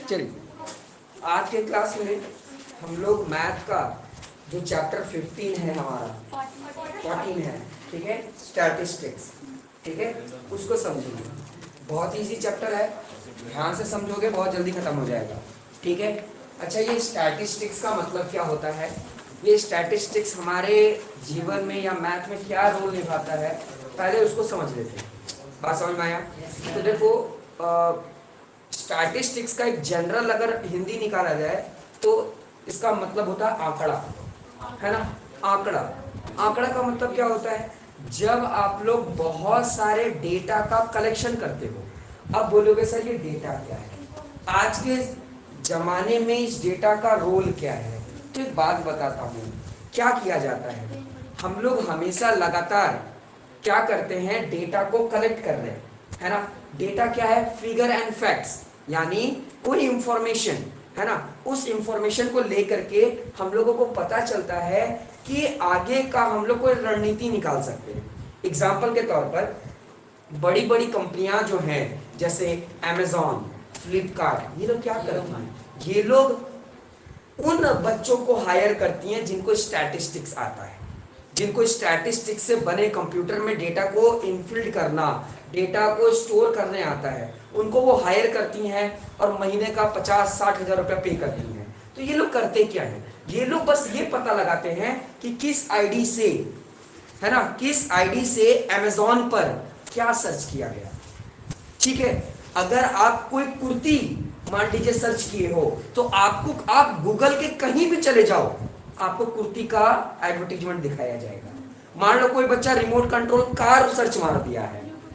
चलिए, आज के क्लास में हम लोग मैथ का जो चैप्टर 15 है हमारा 14 है, ठीक है, स्टैटिस्टिक्स, ठीक है, उसको समझेंगे। बहुत इजी चैप्टर है, ध्यान से समझोगे बहुत जल्दी खत्म हो जाएगा, ठीक है। अच्छा, ये स्टैटिस्टिक्स का मतलब क्या होता है? ये स्टैटिस्टिक्स हमारे जीवन में या मैथ में क्या रोल निभाता है, पहले उसको समझ लेते हैं। बात समझ में आया? तो देखो, स्टैटिस्टिक्स का एक जनरल अगर हिंदी निकाला जाए तो इसका मतलब होता है आंकड़ा, है ना। आंकड़ा, आंकड़ा का मतलब क्या होता है? जब आप लोग बहुत सारे डेटा का कलेक्शन करते हो। अब बोलोगे सर ये डेटा क्या है, आज के जमाने में इस डेटा का रोल क्या है? तो एक बात बताता हूँ, क्या किया जाता है, हम लोग हमेशा लगातार क्या करते हैं, डेटा को कलेक्ट कर रहे हैं, है ना। डेटा क्या है? फिगर एंड फैक्ट्स, यानी कोई इंफॉर्मेशन, है ना, उस इंफॉर्मेशन को लेकर के हम लोगों को पता चलता है कि आगे का हम लोग कोई रणनीति निकाल सकते हैं। एग्जाम्पल के तौर पर बड़ी बड़ी कंपनियां जो हैं, जैसे अमेजॉन, फ्लिपकार्ट, ये लोग क्या करती हैं? ये लोग उन बच्चों को हायर करती हैं जिनको स्टैटिस्टिक्स आता है, जिनको स्टैटिस्टिक्स से बने कंप्यूटर में डेटा को इनफिल्ड करना, डेटा को स्टोर करने आता है, उनको वो हायर करती हैं और महीने का 50-60 हजार रुपया पे करती हैं। तो ये लोग करते क्या है? ये लोग बस ये पता लगाते हैं कि किस आईडी से, है ना, किस आईडी से अमेजॉन पर क्या सर्च किया गया, ठीक है। अगर आप कोई कुर्ती मान लीजिए सर्च किए हो, तो आपको, आप गूगल के कहीं भी चले जाओ, आपको कुर्ती का एडवर्टीजमेंट दिखाया जाएगा। मान लो कोई बच्चा रिमोट कंट्रोल कार सर्च मार दिया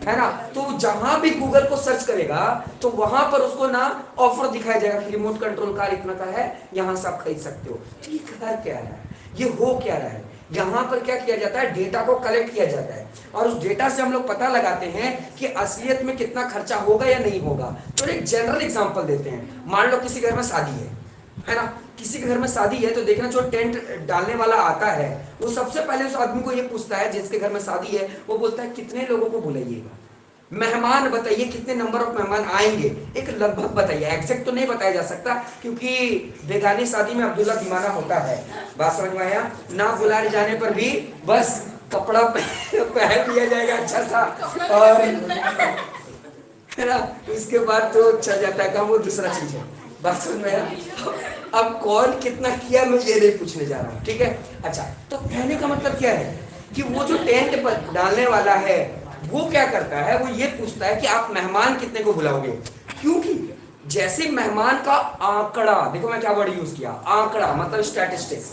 है ना, तो जहां भी गूगल को सर्च करेगा तो वहां पर उसको ना ऑफर दिखाया जाएगा कि रिमोट कंट्रोल कार इतना का है, यहां से आप खरीद सकते हो। तो ये कर क्या रहा है, ये हो क्या रहा है? यहां पर क्या किया जाता है, डेटा को कलेक्ट किया जाता है और उस डेटा से हम लोग पता लगाते हैं कि असलियत में कितना खर्चा होगा या नहीं होगा। तो एक जनरल एग्जांपल देते हैं, मान लो किसी घर में शादी है ना, किसी के घर में शादी है, तो देखना जो टेंट डालने वाला आता है वो सबसे पहले उस आदमी को ये पूछता है जिसके घर में शादी है, वो बोलता है कितने लोगों को बुलाइएगा, मेहमान बताइए कितने नंबर ऑफ मेहमान आएंगे, एक लगभग बताइए, एग्जैक्ट तो नहीं बताया जा सकता क्योंकि बेगानी शादी में अब्दुल्ला दीवाना होता है। बात समझ में आया ना? बुलाए जाने पर भी बस कपड़ा पहन लिया जाएगा अच्छा सा, और है ना, उसके बाद तो चल जाता है काम, वो दूसरा चीज है। बात समझ में आया? अब कौन कितना किया मैं ये नहीं पूछने जा रहा हूँ, ठीक है। अच्छा, तो कहने का मतलब क्या है कि वो जो टेंट पर डालने वाला है वो क्या करता है, वो ये पूछता है कि आप मेहमान कितने को बुलाओगे, क्योंकि जैसे मेहमान का आंकड़ा, देखो मैं क्या वर्ड यूज किया, आंकड़ा मतलब स्टैटिस्टिक्स,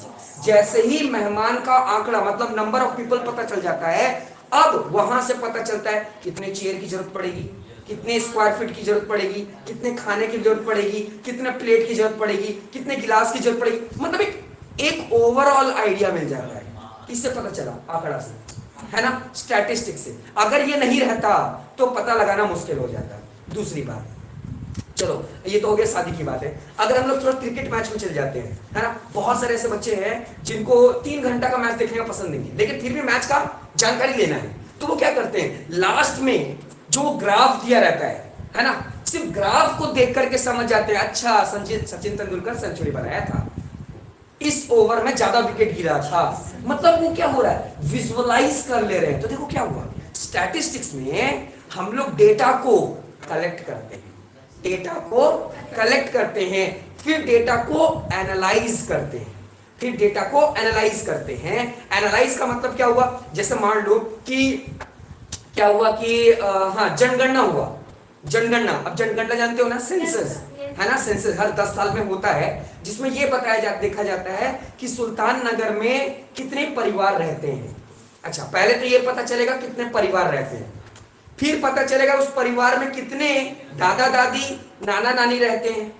जैसे ही मेहमान का आंकड़ा मतलब नंबर ऑफ पीपल पता चल जाता है, अब वहां से पता चलता है कितने चेयर की जरूरत पड़ेगी, कितने स्क्वायर फीट की जरूरत पड़ेगी, कितने खाने की जरूरत पड़ेगी, कितने प्लेट की जरूरत पड़ेगी, कितने गिलास की जरूरत पड़ेगी, मतलब एक ओवरऑल आइडिया मिल जाता है। किससे पता चला? आंकड़ा से, है ना, स्टैटिस्टिक्स से। अगर ये नहीं रहता तो पता लगाना मुश्किल हो जाता। दूसरी बात, चलो ये तो हो गया शादी की बात है। अगर हम लोग थोड़ा क्रिकेट मैच में चले जाते हैं, है ना, बहुत सारे ऐसे बच्चे हैं जिनको 3 घंटा का मैच देखने का पसंद नहीं है, लेकिन फिर भी मैच का जानकारी लेना है, तो वो क्या करते हैं, लास्ट में जो ग्राफ दिया रहता है ना, सिर्फ ग्राफ को देख करके समझ जाते हैं, अच्छा सचिन तेंदुलकर सेंचुरी बनाया था, इस ओवर में ज्यादा विकेट गिरा था, मतलब वो क्या हो रहा है, विजुअलाइज कर ले रहे हैं। तो देखो क्या हुआ, स्टैटिस्टिक्स में हम लोग डेटा को कलेक्ट करते हैं, डेटा को कलेक्ट करते हैं, फिर डेटा को एनालाइज करते हैं, फिर डेटा को एनालाइज करते हैं। एनालाइज का मतलब क्या हुआ, जैसे मान लो कि क्या हुआ कि हाँ, जनगणना हुआ, जनगणना, अब जनगणना जानते हो ना, सेंसस, है ना, सेंसस हर 10 साल में होता है, जिसमें यह देखा जाता है कि सुल्तान नगर में कितने परिवार रहते हैं। अच्छा, पहले तो यह पता चलेगा कितने परिवार रहते हैं, फिर पता चलेगा उस परिवार में कितने दादा दादी नाना नानी रहते हैं,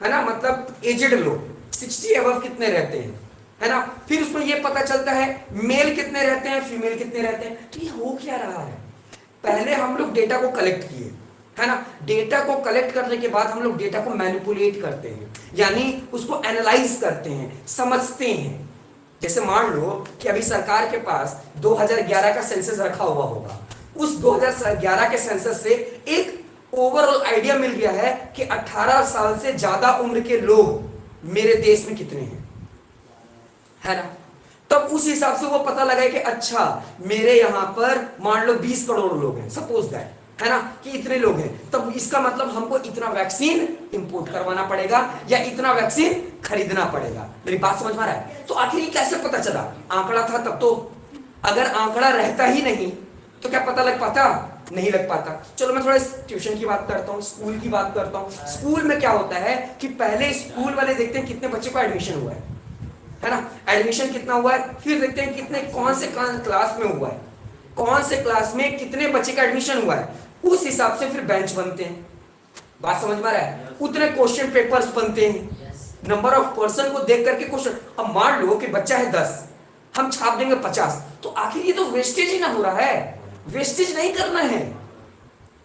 है ना, मतलब एजेड लोग 60 अबव कितने रहते हैं, है ना, फिर उसमें यह पता चलता है मेल कितने रहते हैं, फीमेल कितने रहते हैं। तो ये हो क्या रहा है, पहले हम लोग डेटा को कलेक्ट किए, है ना, डेटा को कलेक्ट करने के बाद हम लोग डेटा को मैनिपुलेट करते हैं, यानी उसको एनालाइज करते हैं, समझते हैं। जैसे मान लो कि अभी सरकार के पास 2011 का सेंसस रखा हुआ होगा, उस 2011 के सेंसस से एक ओवरऑल आइडिया मिल गया है कि 18 साल से ज्यादा उम्र के लोग मेरे देश में कितने हैं, है ना। तब उस हिसाब से वो पता लगा कि अच्छा मेरे यहां पर मान लो 20 करोड़ लोग हैं, सपोज दैट, है ना, कि इतने लोग हैं, तब इसका मतलब हमको इतना वैक्सीन इंपोर्ट करवाना पड़ेगा या इतना वैक्सीन खरीदना पड़ेगा। मेरी बात समझ में आ रहा है? तो आखिर ये कैसे पता चला? आंकड़ा था तब तो। अगर आंकड़ा रहता ही नहीं तो क्या पता लग पाता? नहीं लग पाता। चलो मैं थोड़ा ट्यूशन की बात करता हूँ, स्कूल की बात करता हूँ। स्कूल में क्या होता है कि पहले स्कूल वाले देखते हैं कितने बच्चे को एडमिशन हुआ है ना, एडमिशन कितना हुआ है, फिर देखते हैं कितने कौन से क्लास में हुआ है, कौन से क्लास में कितने बच्चे का एडमिशन हुआ है, उस हिसाब से फिर बेंच बनते हैं। बात समझ में आ रहा है? उतने क्वेश्चन पेपर्स बनते हैं, नंबर ऑफ पर्सन को देख करके क्वेश्चन। अब मान लो कि बच्चा है 10, हम छाप देंगे 50, तो आखिर ये तो वेस्टेज ही ना हो रहा है? वेस्टेज नहीं करना है।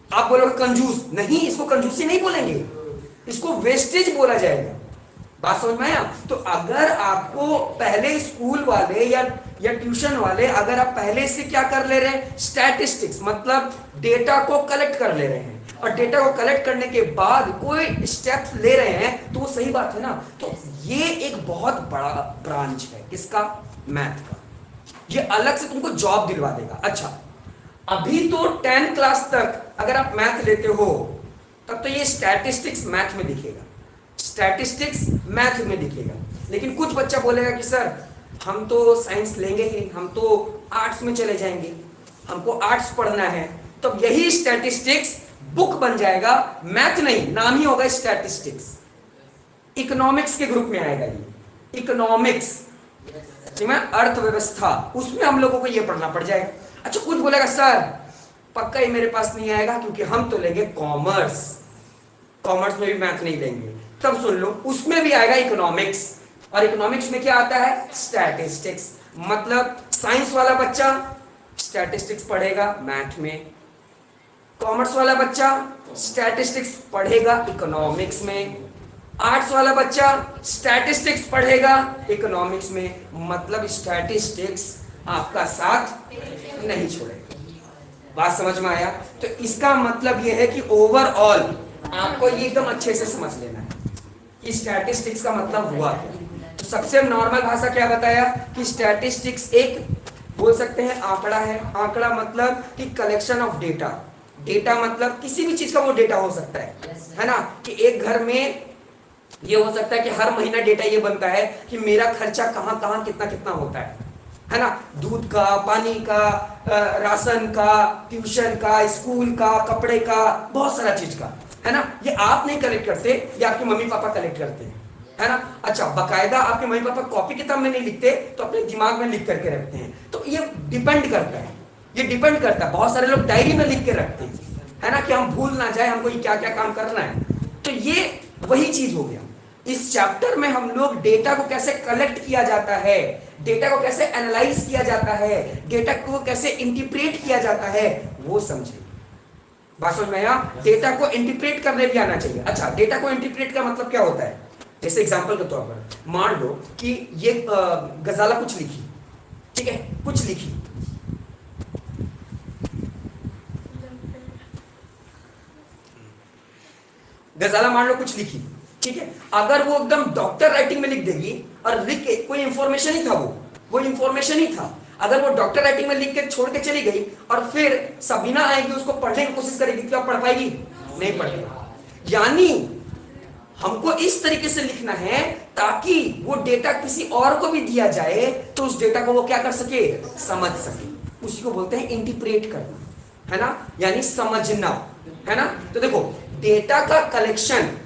आप बोलोगे कंजूस, नहीं, इसको कंजूसी नहीं बोलेंगे, इसको वेस्टेज बोला जाएगा। बात समझ में आया? तो अगर आपको पहले स्कूल वाले या ट्यूशन वाले अगर आप पहले से क्या कर ले रहे हैं, स्टैटिस्टिक्स मतलब डेटा को कलेक्ट कर ले रहे हैं, और डेटा को कलेक्ट करने के बाद कोई स्टेप्स ले रहे हैं, तो वो सही बात है ना। तो ये एक बहुत बड़ा ब्रांच है किसका? मैथ का। ये अलग से तुमको जॉब दिलवा देगा। अच्छा, अभी तो 10 क्लास तक अगर आप मैथ लेते हो तब तो ये स्टैटिस्टिक्स मैथ में दिखेगा, स्टैटिस्टिक्स मैथ में दिखेगा। लेकिन कुछ बच्चा बोलेगा कि सर हम तो साइंस लेंगे ही, हम तो आर्ट्स में चले जाएंगे, हमको आर्ट्स पढ़ना है। तो यही स्टैटिस्टिक्स बुक बन जाएगा, मैथ नहीं, नाम ही होगा स्टैटिस्टिक्स। इकोनॉमिक्स के ग्रुप में आएगा ये, इकोनॉमिक्स, अर्थव्यवस्था, उसमें हम लोगों को ये पढ़ना पड़ जाएगा। अच्छा, कुछ बोलेगा सर पक्का ही मेरे पास नहीं आएगा क्योंकि हम तो लेंगे कॉमर्स, कॉमर्स में भी मैथ नहीं लेंगे। तब सुन लो, उसमें भी आएगा इकोनॉमिक्स, और इकोनॉमिक्स में क्या आता है? स्टैटिस्टिक्स। मतलब साइंस वाला बच्चा स्टैटिस्टिक्स पढ़ेगा मैथ में, कॉमर्स वाला बच्चा स्टैटिस्टिक्स पढ़ेगा इकोनॉमिक्स में, आर्ट्स वाला बच्चा स्टैटिस्टिक्स पढ़ेगा इकोनॉमिक्स में। मतलब स्टैटिस्टिक्स आपका साथ नहीं छोड़ेगा। बात समझ में आया? तो इसका मतलब यह है कि ओवरऑल आपको ये एकदम अच्छे से समझ लेना है कि स्टैटिस्टिक्स का मतलब हुआ क्या। तो सबसे नॉर्मल भाषा क्या बताया कि स्टैटिस्टिक्स एक बोल सकते हैं आंकड़ा है। आंकड़ा मतलब कि कलेक्शन ऑफ डेटा। डेटा मतलब किसी भी चीज का वो डेटा हो सकता है ना, कि एक घर में ये हो सकता है कि हर महीना डेटा ये बनता है कि मेरा खर्चा कहाँ कहाँ कितना कितना होता है ना, दूध का, पानी का, राशन का, ट्यूशन का, स्कूल का, कपड़े का, बहुत सारा चीज का, है ना। ये आप नहीं कलेक्ट करते, ये आपके मम्मी पापा कलेक्ट करते हैं, है ना। अच्छा, बकायदा आपके मम्मी पापा कॉपी किताब में नहीं लिखते तो अपने दिमाग में लिख करके रखते हैं। तो ये डिपेंड करता है, ये डिपेंड करता है। बहुत सारे लोग डायरी में लिख के रखते हैं, है ना, कि हम भूल ना जाए हमको ये क्या क्या काम करना है। तो ये वही चीज हो गया। इस चैप्टर में हम लोग डेटा को कैसे कलेक्ट किया जाता है, डेटा को कैसे एनालाइज किया जाता है, डेटा को कैसे इंटरप्रेट किया जाता है, वो समझेंगे। बात समझ में आया? डेटा को इंटरप्रेट करने भी आना चाहिए। अच्छा, डेटा को इंटरप्रेट का मतलब क्या होता है? जैसे एग्जांपल के तौर पर मान लो कि ये गजाला कुछ लिखी, ठीक है, कुछ लिखी, गजाला मान लो कुछ लिखी, ठीक है। अगर वो एकदम डॉक्टर राइटिंग में लिख देगी और लिख के कोई इंफॉर्मेशन ही था, वो इंफॉर्मेशन ही था, अगर वो डॉक्टर राइटिंग में लिख के छोड़ के चली गई और फिर सबीना आएगी उसको पढ़ने की कोशिश करेगी, क्या पढ़ पाएगी? नहीं पढ़ पाएगी। यानी हमको इस तरीके से लिखना है ताकि वो डेटा किसी और को भी दिया जाए तो उस डेटा को वो क्या कर सके? समझ सके। उसी को बोलते हैं इंटरप्रेट करना, है ना, यानी समझना, है ना। तो देखो, डेटा का कलेक्शन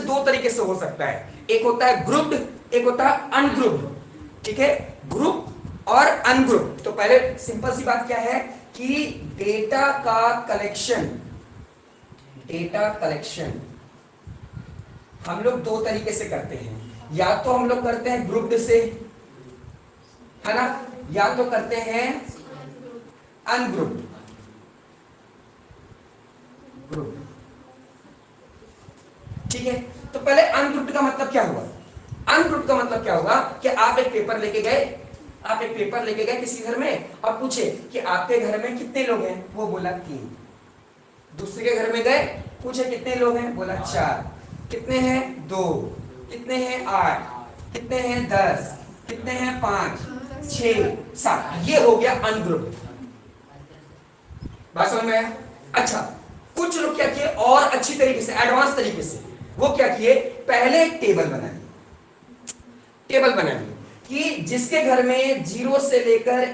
दो तरीके से हो सकता है। एक होता है ग्रुप्ड, एक होता है अनग्रुप्ड, ठीक है, ग्रुप और अनग्रुप। तो पहले सिंपल सी बात क्या है कि डेटा कलेक्शन हम लोग दो तरीके से करते हैं। या तो हम लोग करते हैं ग्रुप्ड से, है ना, या तो करते हैं अनग्रुप्ड। ठीक है, तो पहले अनग्रुप्ड का मतलब क्या हुआ? अनग्रुप्ड का मतलब क्या हुआ कि आप एक पेपर लेके गए किसी घर में और पूछे कि आपके घर में कितने लोग हैं, वो बोला 3। दूसरे के घर में गए, पूछे कितने लोग हैं, बोला 4, कितने हैं 2, कितने हैं 8, कितने हैं 10, कितने हैं 5, 6, 7, ये हो गया अनग्रुप। बात समझ में आया? अच्छा, कुछ लोग क्या किए और अच्छी तरीके से, एडवांस तरीके से, वो क्या किए, पहले एक टेबल बना ली, टेबल बना ली कि जिसके घर में 0 से लेकर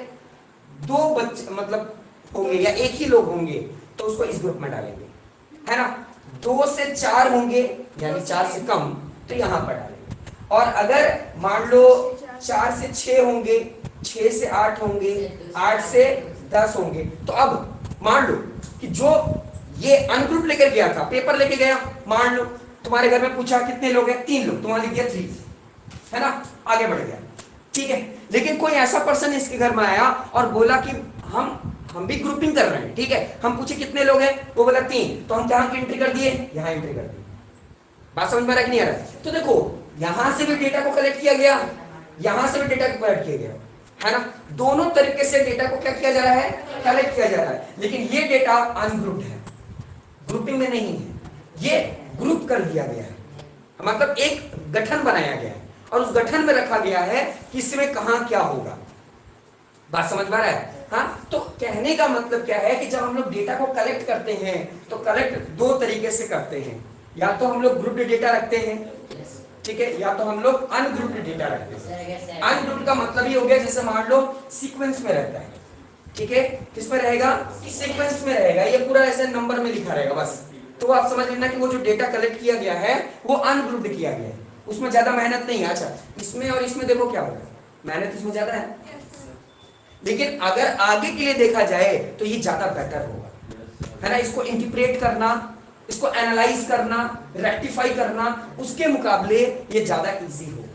2 बच्चे मतलब होंगे या एक ही लोग होंगे तो उसको इस ग्रुप में डालेंगे, है ना। 2 से 4 होंगे यानी 4 से कम तो यहां पर डालेंगे। और अगर मान लो 4 से 6 होंगे, 6 से 8 होंगे, 8 से 10 होंगे, तो अब मान लो कि जो ये अनग्रुप लेकर गया था, पेपर लेके गया, मान लो तुम्हारे घर में पूछा कितने लोग हैं, 3 लोग, तुम्हारे लिख दिया 3, है ना, आगे बढ़ गया, ठीक है। लेकिन कोई ऐसा पर्सन इसके घर में आया और बोला कि हम भी ग्रुपिंग कर रहे हैं, ठीक है, हम पूछे कितने लोग हैं, वो बोला 3, तो हम कहां एंट्री कर दिए, यहां एंट्री कर दी। बात समझ में आ रहा कि नहीं आ रहा? तो देखो यहां से भी डेटा को कलेक्ट किया गया, यहां से भी डेटा को कलेक्ट किया गया, है ना। दोनों तरीके से डेटा को क्या किया जा रहा है, कलेक्ट किया जा रहा है। लेकिन ये डेटा अनग्रुप्ड है, ग्रुपिंग में नहीं है, ये ग्रुप कर दिया गया है, मतलब एक गठन बनाया गया है और उस गठन में रखा गया है कि इसमें कहां क्या होगा। बात समझ में आ रहा है? हाँ, तो कहने का मतलब क्या है कि जब हम लोग डेटा को कलेक्ट करते हैं तो कलेक्ट 2 तरीके से करते हैं, या तो हम लोग ग्रुप्ड डेटा रखते हैं, ठीक है, या तो हम लोग अनग्रुप्ड डेटा रखते हैं। अनग्रुप्ड का मतलब ये हो गया जैसे मान लो सीक्वेंस में रहता है, ठीक है, किस में रहेगा, सीक्वेंस में रहेगा, ये पूरा ऐसे नंबर में लिखा रहेगा बस। तो आप समझ लेना कि वो जो डेटा कलेक्ट किया गया है वो अनग्रुप्ड किया गया है, उसमें ज्यादा मेहनत नहीं है। अच्छा, इसमें और इसमें देखो क्या होगा, मेहनत इसमें ज्यादा है, लेकिन अगर आगे के लिए देखा जाए तो ये ज्यादा बेटर होगा, है ना। इसको इंटरप्रेट करना, इसको एनालाइज करना, रेक्टिफाई करना, उसके मुकाबले ये ज्यादा इजी होगा,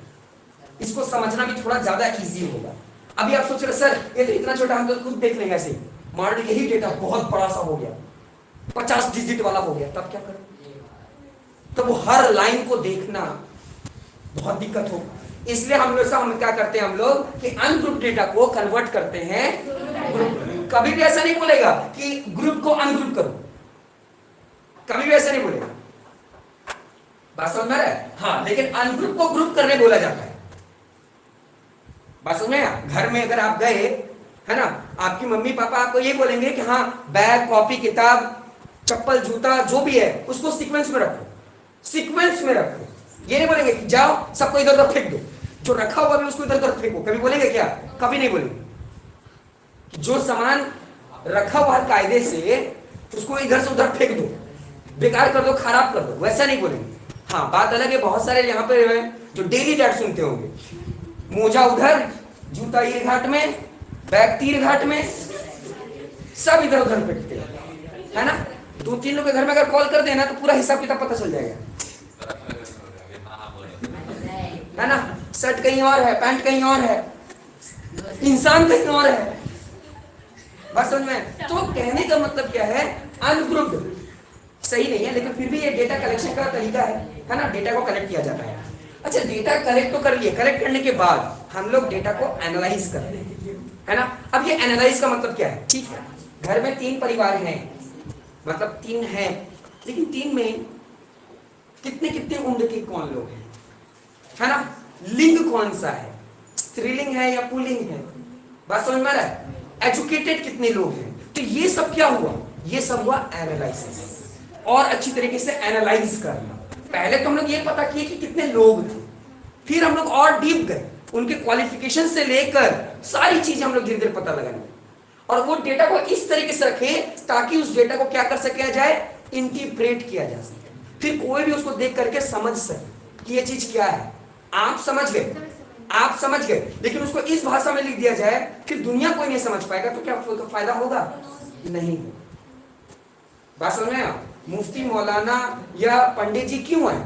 इसको समझना भी थोड़ा ज्यादा इजी होगा। अभी आप सोच रहे सर ये तो इतना छोटा, हम तो खुद देख लेंगे ऐसे ही, मान लो यही डेटा बहुत बड़ा सा हो गया, 50 डिजिट वाला हो गया, तब क्या करें? तो वो हर लाइन को देखना बहुत दिक्कत होगा। इसलिए हम क्या करते हैं, हम लोग कि अनग्रुप डेटा को कन्वर्ट करते हैं ग्रुप। कभी भी ऐसा नहीं बोलेगा कि ग्रुप को अनग्रुप करो, कभी भी ऐसा नहीं बोलेगा। बात समझ में आ रहा है? हाँ, लेकिन अनग्रुप को ग्रुप करने बोला जाता है। बात समझ में आया? घर में अगर आप गए, है ना, आपकी मम्मी पापा आपको ये बोलेंगे कि हाँ बैग, कॉपी, किताब, चप्पल, जूता जो भी है उसको सीक्वेंस में रखो, सीक्वेंस में रखो। ये नहीं बोलेंगे कि जाओ सबको इधर उधर फेंक दो, जो रखा हुआ भी उसको इधर उधर फेंको, कभी बोलेंगे क्या? कभी नहीं बोलेंगे। जो सामान रखा हुआ है कायदे से उसको इधर से उधर फेंक दो, बेकार कर दो, खराब कर दो, वैसा नहीं बोलेंगे। हाँ, बात अलग है, बहुत सारे यहाँ पे जो डेली डाइट सुनते होंगे, मोजा उधर, जूता ये घाट में, बैग तीर घाट में, सब इधर उधर फेंकते हैं, है ना। 2-3 लोग के घर में अगर कॉल कर देना तो पूरा हिसाब किताब पता चल जाएगा, है ना। शर्ट कहीं और है, पैंट कहीं और है, इंसान कहीं और है। बात समझ में? तो कहने का मतलब क्या है, अनग्रुप्ड सही नहीं है, लेकिन फिर भी ये डेटा कलेक्शन का तरीका है ना, डेटा को कलेक्ट किया जाता है। अच्छा, डेटा कलेक्ट तो कर लिए, कलेक्ट करने के बाद हम लोग डेटा को एनालाइज करते हैं, है ना। अब ये एनालाइज का मतलब क्या है? ठीक है, घर में 3 परिवार हैं, मतलब 3 हैं, लेकिन 3 में कितने कितने उम्र के कौन लोग हैं, है ना। लिंग कौन सा है, स्त्रीलिंग है या पुल्लिंग है, बात समझ में आ रहा है। एजुकेटेड कितने लोग हैं, तो ये सब क्या हुआ, ये सब हुआ एनालिसिस, और अच्छी तरीके से एनालाइज करना। पहले तो हम लोग ये पता किए कि कितने लोग थे, फिर हम लोग और डीप गए, उनके क्वालिफिकेशन से लेकर सारी चीजें हम लोग धीरे धीरे पता लगाने, और वो डेटा को इस तरीके से रखे ताकि उस डेटा को क्या कर सके जाए, इंटरप्रेट किया जा सके, फिर कोई भी उसको देख करके समझ सके कि ये चीज क्या है। आप समझ गए, आप समझ गए, लेकिन उसको इस भाषा में लिख दिया जाए फिर दुनिया कोई नहीं समझ पाएगा, तो क्या फायदा होगा? नहीं। बात समझ में? मुफ्ती, मौलाना या पंडित जी क्यों आए?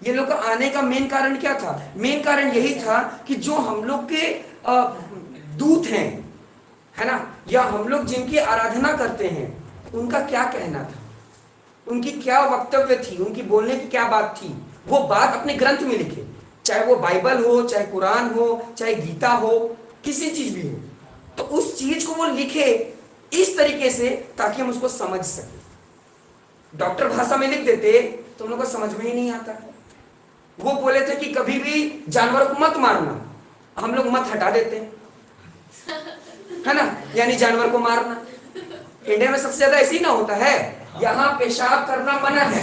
ये लोग का आने का मेन कारण क्या था? मेन कारण यही था कि जो हम लोग के दूत हैं, है ना, या हम लोग जिनकी आराधना करते हैं, उनका क्या कहना था, उनकी क्या वक्तव्य थी, उनकी बोलने की क्या बात थी, वो बात अपने ग्रंथ में लिखे, चाहे वो बाइबल हो, चाहे कुरान हो, चाहे गीता हो, किसी चीज भी हो, तो उस चीज को वो लिखे इस तरीके से ताकि हम उसको समझ सके। डॉक्टर भाषा में लिख देते तो उन लोगों को समझ में ही नहीं आता। वो बोले थे कि कभी भी जानवर को मत मारना, हम लोग मत हटा देते है ना, यानी जानवर को मारना। इंडिया में सबसे ज्यादा ऐसे ही ना होता है, यहाँ पेशाब करना मना है,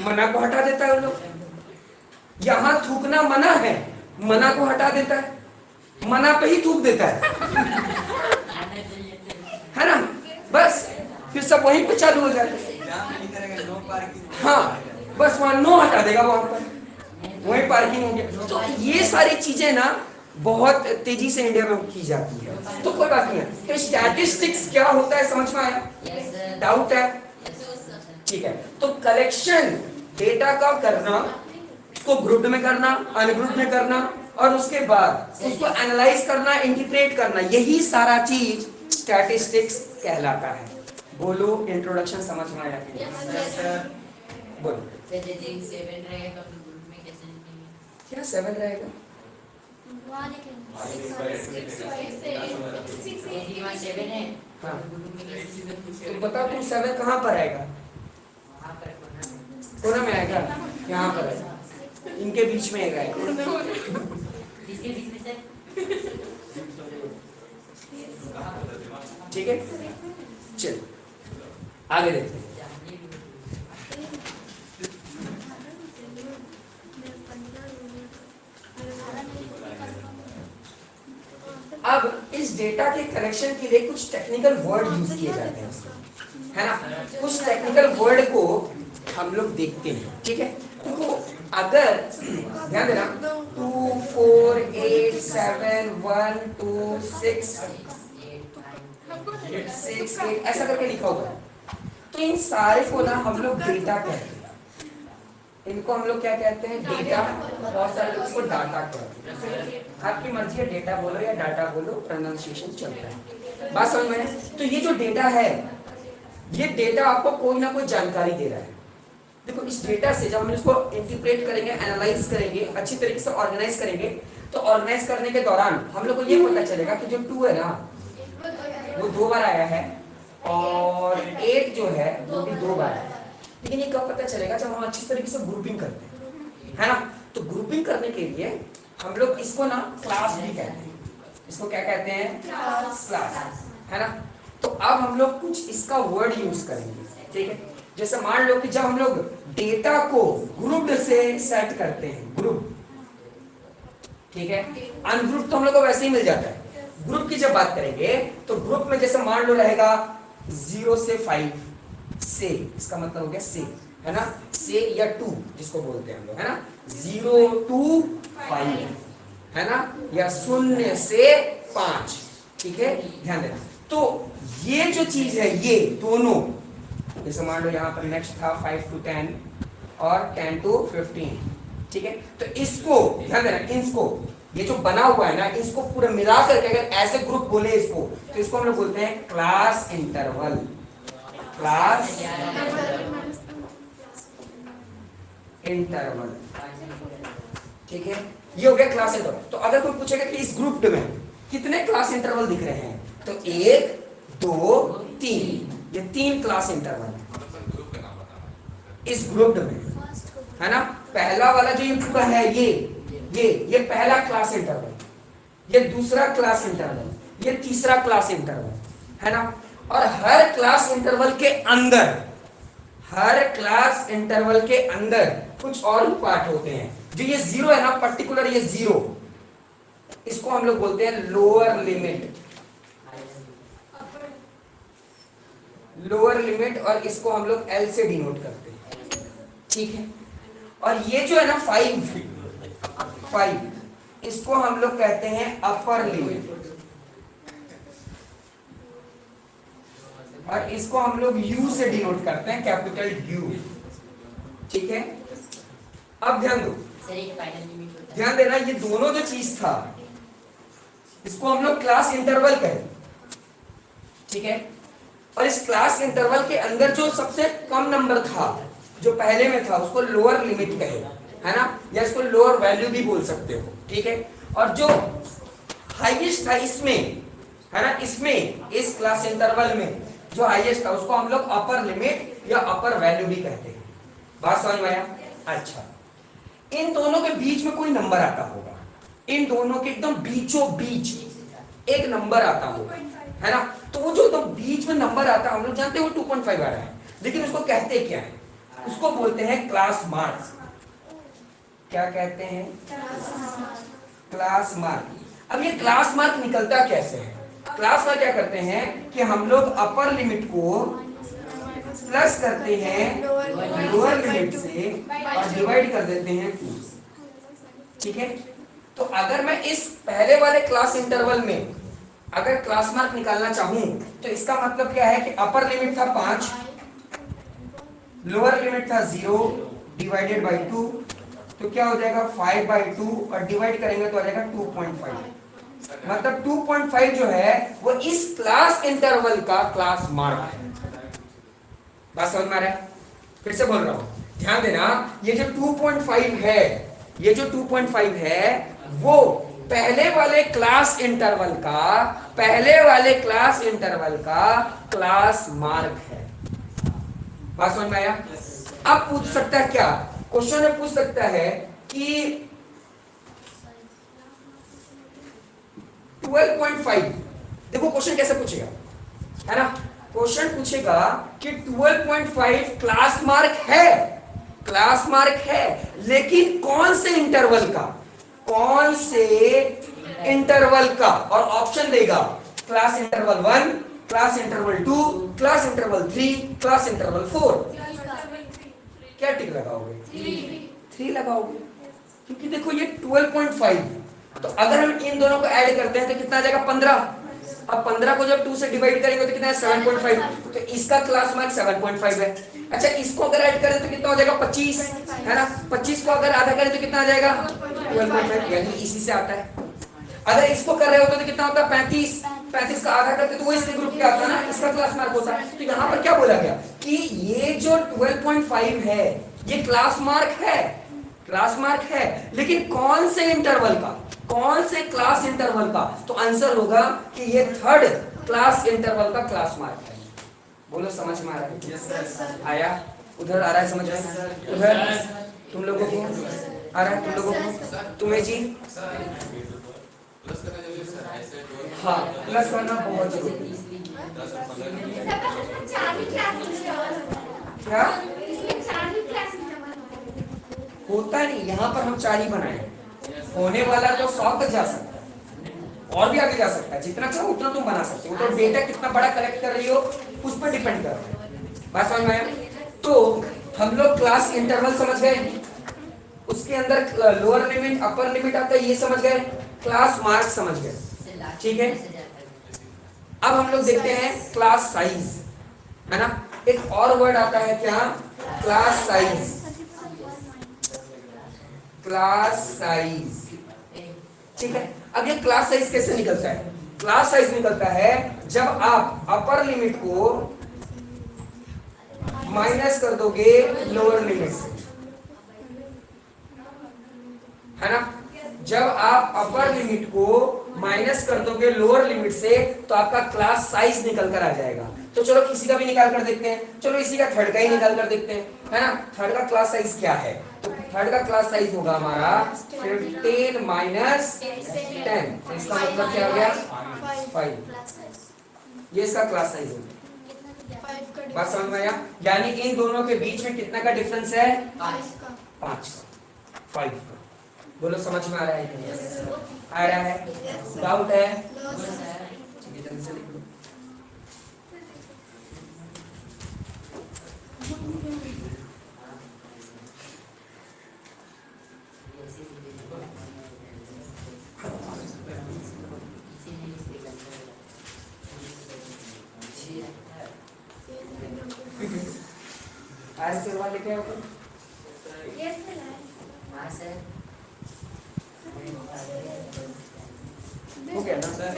मना को हटा देता है वो लोग। यहाँ थूकना मना है, मना को हटा देता है, मना पे ही थूक देता है ना। बस फिर सब वहीं पे चालू हो जाता है। हाँ बस वहां नो हटा देगा, वहां पर वहीं पार्किंग हो गया। तो ये सारी चीजें ना बहुत तेजी से इंडिया में की जाती है। तो कोई बात नहीं है। तो स्टैटिस्टिक्स क्या होता है समझ में आया? डाउट है? ठीक है। तो कलेक्शन डेटा का करना, उसको ग्रुप में करना, अनग्रुप में करना, और उसके बाद उसको एनालाइज करना, इंटीग्रेट करना, यही सारा चीज स्टैटिस्टिक्स कहलाता है। बोलो इंट्रोडक्शन समझ में आया? बोलो क्या 7 रहेगा? हाँ। तो बताओ तुम 7 कहाँ पर आएगा? कोना में आएगा? यहाँ पर आएगा, इनके बीच में आएगा। ठीक है, चल आगे देखते हैं। अब इस डेटा के कलेक्शन के लिए कुछ टेक्निकल वर्ड यूज किए जाते हैं, है ना। कुछ टेक्निकल वर्ड को हम लोग देखते हैं, ठीक है। तो अगर ध्यान देना 2 4 8 7 1 2 6 8 ऐसा करके लिखा हुआ है, तो इन सारे को ना हम लोग डेटा कहते हैं। इनको हम लोग क्या कहते हैं? डेटा। बहुत सारे लोग इसको डाटा कहते हैं। आपकी मर्जी है, डेटा बोलो या डाटा बोलो, प्रोनाउंसिएशन चलता है। बात समझ में? तो ये जो डेटा है, ये डेटा आपको कोई ना कोई जानकारी दे रहा है। देखो इस डेटा से जब हम इसको इंटीग्रेट करेंगे, एनालाइज करेंगे, अच्छी तरीके से ऑर्गेनाइज करेंगे, तो ऑर्गेनाइज करने के दौरान हम लोग को ये पता चलेगा कि जो 2 है ना वो 2 बार आया है, और 8 जो है वो भी 2 बार आया है। लेकिन ये कब पता चलेगा? जब हम अच्छी तरीके से ग्रुपिंग करते हैं, है ना। तो ग्रुपिंग करने के लिए हम लोग इसको ना क्लास भी कहते हैं। इसको क्या कहते हैं? क्लास, है ना। तो अब हम लोग कुछ इसका वर्ड यूज करेंगे, ठीक है। जैसे मान लो कि जब हम लोग डेटा को ग्रुप से सेट करते हैं, ग्रुप, ठीक है। अनग्रुप तो हम लोग को वैसे ही मिल जाता है। ग्रुप की जब बात करेंगे तो ग्रुप में जैसे मान लो रहेगा 0 से 5 से, इसका मतलब हो गया से, है ना। से या 2 जिसको बोलते हैं हम लोग, है ना। 0 to 5, है ना, या 0 से 5, ठीक है। ध्यान देना। तो ये जो चीज है, ये दोनों, जैसे मान लो यहाँ पर नेक्स्ट था 5 to 10 और 10 to 15, ठीक है। तो इसको ध्यान देना, इसको ये जो बना हुआ है ना, इसको पूरा मिला करके अगर ऐसे ग्रुप बोले इसको, तो इसको हम लोग बोलते हैं क्लास इंटरवल। क्लास इंटरवल, ठीक है। ये हो गया क्लास इंटरवल। तो अगर कोई पूछेगा कि इस ग्रुप में कितने क्लास इंटरवल दिख रहे हैं, तो 1 2 3, ये 3 क्लास इंटरवल इस ग्रुप में, है ना। पहला वाला जो ये पूरा है, ये पहला क्लास इंटरवल, ये दूसरा क्लास इंटरवल, ये तीसरा क्लास इंटरवल, है ना। और हर क्लास इंटरवल के अंदर, हर क्लास इंटरवल के अंदर कुछ और पार्ट होते हैं। जो ये 0 है ना, पर्टिकुलर ये 0, इसको हम लोग बोलते हैं लोअर लिमिट, लोअर लिमिट, और इसको हम लोग L से डिनोट करते हैं, ठीक है। और ये जो है ना 5, इसको हम लोग कहते हैं अपर लिमिट, और इसको हम लोग U से डिनोट करते हैं, कैपिटल U, ठीक है। अब ध्यान दो, ध्यान देना, ये दोनों जो चीज था इसको हम लोग क्लास इंटरवल कहें, ठीक है। और इस क्लास इंटरवल के अंदर जो सबसे कम नंबर था जो पहले में था, उसको लोअर लिमिट कहे, है ना, या इसको लोअर वैल्यू भी बोल सकते हो, ठीक है। और जो हाईएस्ट था इसमें, है ना, इसमें इस क्लास इंटरवल में जो हाईएस्ट था उसको हम लोग अपर लिमिट या अपर वैल्यू भी कहते हैं। बात समझ में आया? अच्छा, इन दोनों के बीच में कोई नंबर आता होगा, इन दोनों के एकदम बीचों बीच एक नंबर आता होगा, है ना? तो वो जो एकदम बीच में नंबर आता है, हम लोग जानते हैं वो 2.5 आ रहा है, लेकिन उसको कहते क्या है? उसको बोलते हैं क्लास मार्क्स। क्या कहते हैं? Class mark. अब ये क्लास मार्क निकलता कैसे है? क्लास में क्या करते हैं कि हम लोग अपर लिमिट को प्लस करते हैं लोअर लिमिट से और डिवाइड कर देते हैं 2। ठीक है, तो अगर मैं इस पहले वाले क्लास इंटरवल में अगर क्लास मार्क निकालना चाहूं तो इसका मतलब क्या है कि अपर लिमिट था 5, लोअर लिमिट था 0 डिवाइडेड बाय 2, तो क्या हो जाएगा 5/2 और डिवाइड करेंगे तो आ जाएगा 2.5। मतलब 2.5 जो है वो इस क्लास इंटरवल का क्लास मार्क है। बात समझ में आ रहा है? फिर से बोल रहा हूं, ध्यान देना, ये जो 2.5 है, ये जो 2.5 है वो पहले वाले क्लास इंटरवल का, पहले वाले क्लास इंटरवल का क्लास मार्क है। बात समझ में आया? अब पूछ सकता है क्या क्वेश्चन में? पूछ सकता है कि 12.5, देखो क्वेश्चन कैसे पूछेगा, है ना? क्वेश्चन पूछेगा कि 12.5 क्लास मार्क है, क्लास मार्क है, लेकिन कौन से इंटरवल का, कौन से इंटरवल का? और ऑप्शन देगा class interval 1, class interval 2, class interval 3, class interval 4। क्या टिक लगाओगे? 3 लगाओगे, क्योंकि देखो ये 12.5, तो अगर हम इन दोनों को ऐड करते हैं तो कितना आ जाएगा? 15। अब 15 को जब 2 से डिवाइड करेंगे तो कितना है? 7.5, तो इसका क्लास मार्क 7.5 है। अच्छा, इसको अगर ऐड करें तो कितना हो जाएगा? 25, है ना? 25 को अगर आधा करें तो कितना आ जाएगा? 12.5, यानी इसी से आता है। अगर इसको कर रहे होते तो कितना होता है? 35, 35 का आधा करते तो वो इसके ग्रुप का आता है ना, इसका क्लास मार्क होता है। तो यहाँ पर क्या बोला गया कि ये जो 12.5 है ये क्लास मार्क है, क्लास मार्क है, लेकिन कौन से इंटरवल का, कौन से क्लास इंटरवल का? तो आंसर होगा कि ये थर्ड क्लास इंटरवल का क्लास मार्क है। बोलो समझ में आ रहा है? yes, आया? उधर आ रहा है समझ में? उधर तुम लोगों को आ रहा है? तुम लोगों को? तुम्हें जी? हाँ, प्लस करना बहुत जरूरी है। क्या होता नहीं, यहाँ पर हम 4 ही बनाए, होने वाला तो 100 तक जा सकता है और भी आगे जा सकता है, जितना चाहो उतना तुम बना सकते हो, तो डेटा कितना बड़ा कलेक्ट कर रही हो उस पर डिपेंड कर रहा है। बात समझ में आया? तो हम लोग क्लास इंटरवल समझ गए, उसके अंदर लोअर लिमिट अपर लिमिट आता है ये समझ गए, क्लास मार्क समझ गए, ठीक है? अब हम लोग देखते हैं क्लास साइज, है ना? एक और वर्ड आता है क्या? Class size. क्लास साइज, ठीक है? अब ये क्लास साइज कैसे निकलता है? क्लास साइज निकलता है जब आप अपर लिमिट को माइनस कर दोगे लोअर लिमिट से, है ना? जब आप अपर लिमिट को माइनस कर दोगे लोअर लिमिट से तो आपका क्लास साइज निकल कर आ जाएगा। तो चलो किसी का भी निकाल कर देखते हैं, चलो इसी का थर्ड का ही निकाल कर देखते हैं, है ना? थर्ड का क्लास साइज क्या है? तो थर्ड का क्लास साइज होगा हमारा 15 माइनस 10, इसका मतलब क्या हो गया? 5। ये इसका क्लास साइज होगा। बात समझ में आया? यानी इन दोनों के बीच में कितना का डिफरेंस है? 5 का, 5 का। बोलो समझ में आ रहा है? आ रहा है? डाउट है? ठीक है, जल्दी से लिख लो। आर वाले क्या होगा? हो गया ना सर?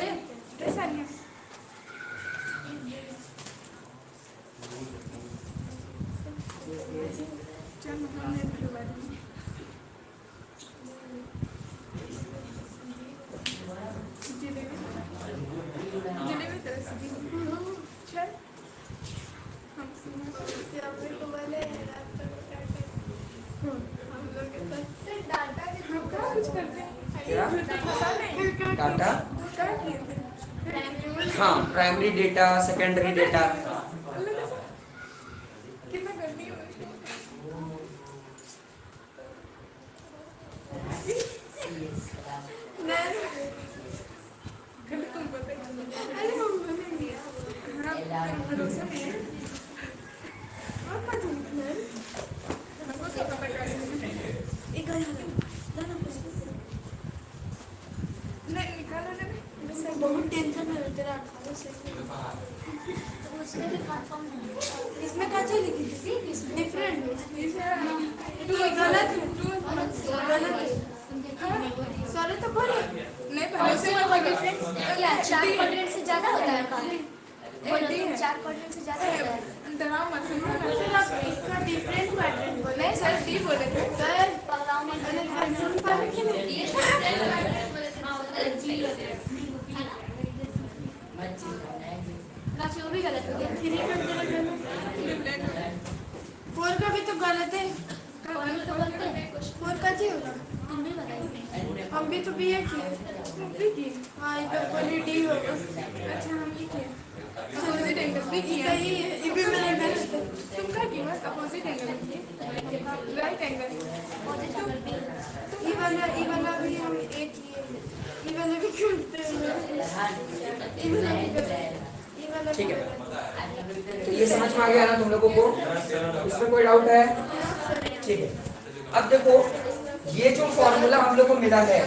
क्या डाटा? हाँ, प्राइमरी डेटा, सेकेंडरी डेटा। बहुत टेंशन है तेरा इसमें क्या चीज लिखी थी? डिफरेंट गलत है, गलत है। सारे तो बोले नहीं पहले से डिफरेंट क्या 4 क्वाड्रेंट से ज्यादा होता है का? बोलो 4 क्वाड्रेंट से ज्यादा होता है। तनाव मत सुनो ना, इसका डिफरेंट क्वाड्रेंट बोले सर, डी बोले थे सर। पगाव में क्वाड्रेंट पर कि नहीं वो भी गलत हो गया। 4 का भी तो गलत है। 4 का जी होगा, तुम भी बताइए। हम भी तो बीए किए। हाँ इधर कोई डी होगा। अच्छा हम भी किए। अपोजिट एंगल भी किए। सही है, ये भी मैंने गलत है। तुम क्या किए? अपोजिट एंगल किए, राइट एंगल। ये वाला भी हम एक किए। ये वाला भी करते हैं। ठीक है, तो ये समझ में आ गया ना तुम लोगों को? इसमें कोई डाउट है? ठीक है, अब देखो ये जो फॉर्मूला हम लोग को मिला है,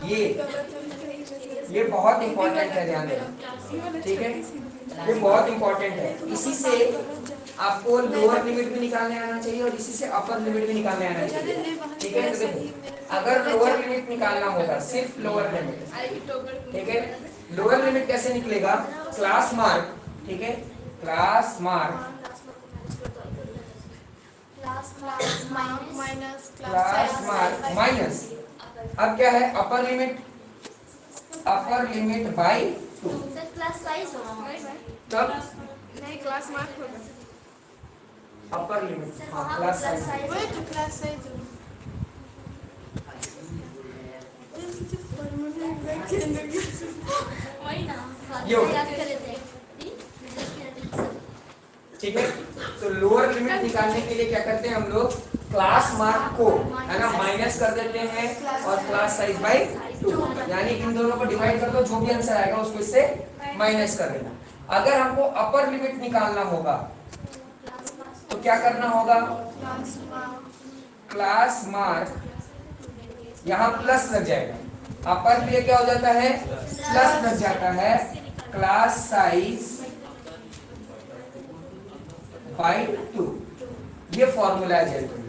ये बहुत इंपॉर्टेंट है, ध्यान देना। ठीक है, ये बहुत इंपॉर्टेंट है। इसी से आपको लोअर लिमिट भी निकालने आना चाहिए और इसी से अपर लिमिट भी निकालने आना चाहिए। ठीक है, तो देखो अगर लोअर लिमिट निकालना होगा, सिर्फ लोअर लिमिट, ठीक है, लोअर लिमिट कैसे निकलेगा? क्लास मार्क, ठीक है, क्लास मार्क माइनस, अब क्या है? Upper limit by 2। Class size होगा तब नहीं, क्लास मार्क होगा। अपर लिमिट, हाँ क्लास साइज, वही तो क्लास साइज होगा। वही ना याद करे थे। ठीक है, तो लोअर लिमिट निकालने के लिए क्या करते हैं हम लोग? क्लास मार्क को है ना माइनस कर देते हैं और क्लास साइज बाई 2, यानी इन दोनों को डिवाइड कर दो, जो भी आंसर आएगा उसको इससे माइनस कर देना। अगर हमको अपर लिमिट निकालना होगा तो क्या करना होगा? क्लास मार्क यहाँ प्लस लग जाएगा, अपर के लिए क्या हो जाता है? प्लस लग जाता है, क्लास साइज बाई 2। ये फॉर्मूला है जनरल।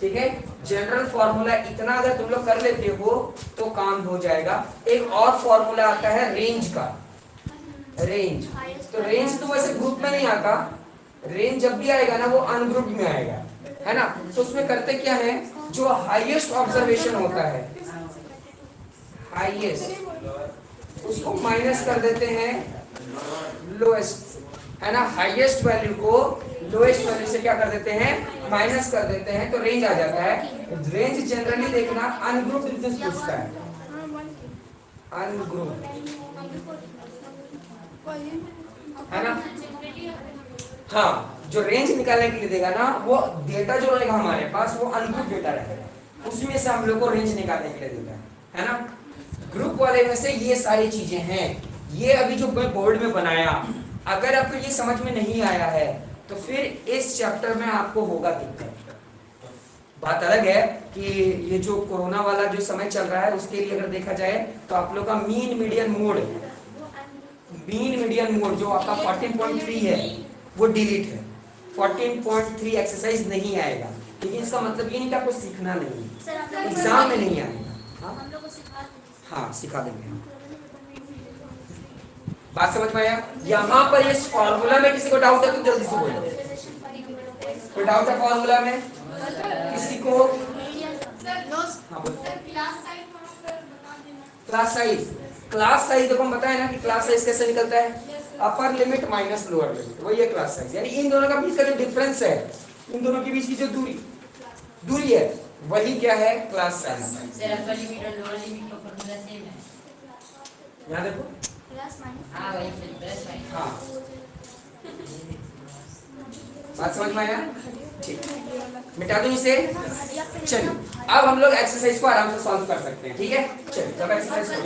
ठीक है, जनरल फॉर्मूला इतना अगर तुम लोग कर लेते हो तो काम हो जाएगा। एक और फॉर्मूला आता है रेंज का, रेंज। तो रेंज तो वैसे ग्रुप में नहीं आता, रेंज जब भी आएगा ना वो अनग्रुप में आएगा, है ना। तो उसमें करते क्या है? जो हाईएस्ट ऑब्जर्वेशन होता है, हाईएस्ट, उसको माइनस कर देते हैं लोएस्ट, है ना। हाईएस्ट वैल्यू को लोएस्ट वैल्यू से क्या कर देते हैं? माइनस कर देते हैं, तो रेंज आ जाता है। रेंज जनरली देखना अनग्रुप डिस्टेंस पूछता है, अनग्रुप, है ना। हाँ, जो रेंज निकालने के लिए देगा ना, वो डेटा जो रहेगा हमारे पास वो अनग्रुप डेटा रहेगा, उसमें से हम लोग को रेंज निकालने के लिए देगा, है ना। ग्रुप वाले में से ये सारी चीजें हैं। ये अभी जो मैं बोर्ड में बनाया, अगर आपको ये समझ में नहीं आया है तो फिर इस चैप्टर में आपको होगा दिक्कत। बात अलग है कि ये जो कोरोना वाला जो समय चल रहा है उसके लिए अगर देखा जाए तो आप लोग का मीन मीडियन मोड जो आपका 14.3 है वो डिलीट है, 14.3 एक्सरसाइज नहीं आएगा। लेकिन इसका मतलब ये नहीं कि आपको सीखना नहीं, एग्जाम में नहीं आएगा। हाँ, सिखा देंगे। बात समझ में आया? यहाँ पर इस फॉर्मूला में किसी को डाउट है तो जल्दी से बोलो। कोई डाउट है फॉर्मूला में किसी को? हाँ बोलो। क्लास साइज देखो हम बताए ना कि क्लास साइज कैसे निकलता है? Upper limit minus lower limit, वही है क्लास साइज। यानी इन दोनों का बीच का जो डिफरेंस है, इन दोनों के बीच की जो दूरी है वही क्या है, class size. Sir upper limit और लोअर लिमिट का फॉर्मूला सेम है। यहाँ देखो, हाँ वही प्लस माइनस। हाँ बात समझ में आया, ठीक, मिटा दूं इसे। चलिए अब हम लोग एक्सरसाइज को आराम से सॉल्व कर सकते हैं, ठीक है। चलिए तब एक्सरसाइज करो।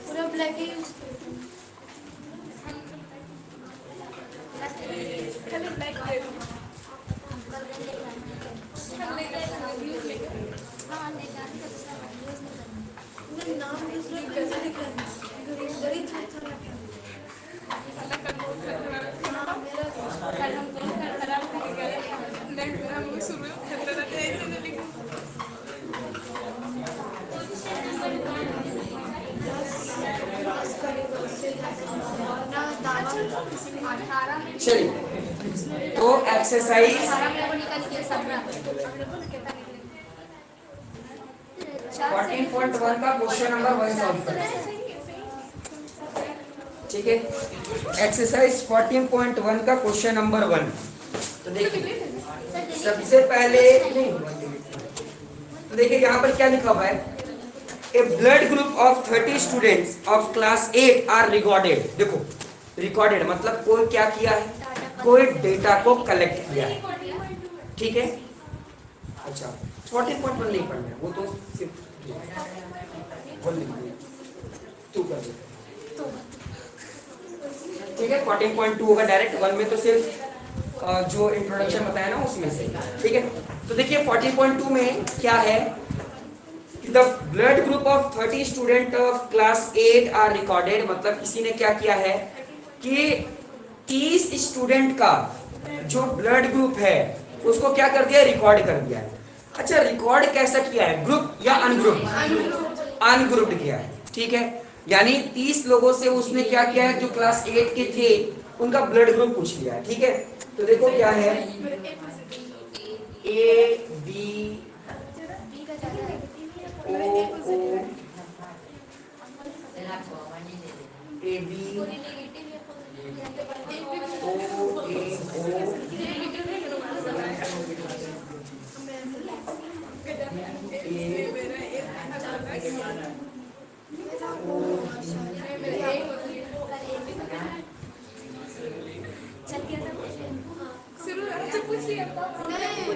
पूरा ब्लैक ही यूज खाली ब्लैक दे दो। नाम दूसरा कैसे लिखा है, गणित चलिए तो एक्सरसाइज 14.1 का क्वेश्चन नंबर 1 सॉल्व करें, ठीक है। एक्सरसाइज 14.1 का क्वेश्चन नंबर 1। तो देखिए सबसे पहले नहीं, तो देखिए यहाँ पर क्या लिखा हुआ है, a blood group of 30 students of class 8 are recorded. देखो रिकॉर्डेड मतलब कोई क्या किया है, कोई डेटा को कलेक्ट किया है, ठीक है। अच्छा 14.1 नहीं पढ़ना है, वो तो सिर्फ तू कर दे, ठीक है। 14.2 होगा डायरेक्ट, 1 में तो सिर्फ जो इंट्रोडक्शन बताया ना उसमें से, ठीक है। तो देखिए 14.2 में क्या है, the blood group of 30 student of class 8 are recorded. मतलब किसी ने क्या किया है कि 30 स्टूडेंट का जो ब्लड ग्रुप है उसको क्या कर दिया, रिकॉर्ड कर दिया है। अच्छा रिकॉर्ड कैसा किया है, ग्रुप या अनग्रुप, अनग्रुप्ड किया है, ठीक है। यानी 30 लोगों से उसने क्या किया है, जो क्लास 8 के थे उनका ब्लड ग्रुप पूछ लिया है, ठीक है। तो देखो क्या है, A B O A B O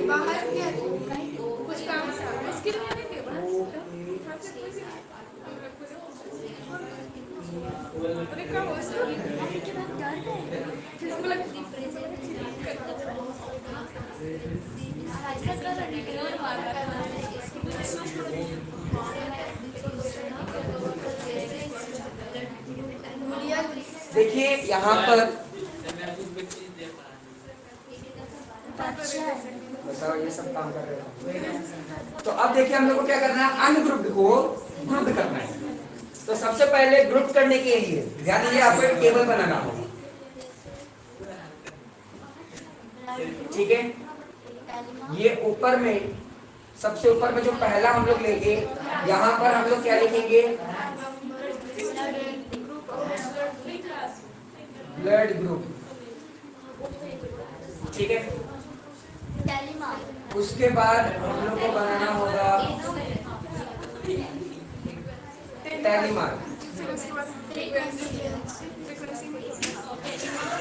बाहर क्या कुछ काम उसके लिए देखिए यहाँ पर बताओ, ये सब काम कर रहे हो। तो अब देखिए हम लोग को क्या करना है, अनग्रुप्ड को ग्रुप करना है। तो सबसे पहले ग्रुप करने के लिए ध्यान दीजिए, आपको एक टेबल बनाना होगा, ठीक है। ये ऊपर में सबसे ऊपर में जो पहला हम लोग लेंगे, यहाँ पर हम लोग क्या लिखेंगे, ब्लड ग्रुप, ठीक है। उसके बाद हम लोग को बनाना होगा टैली मार्क,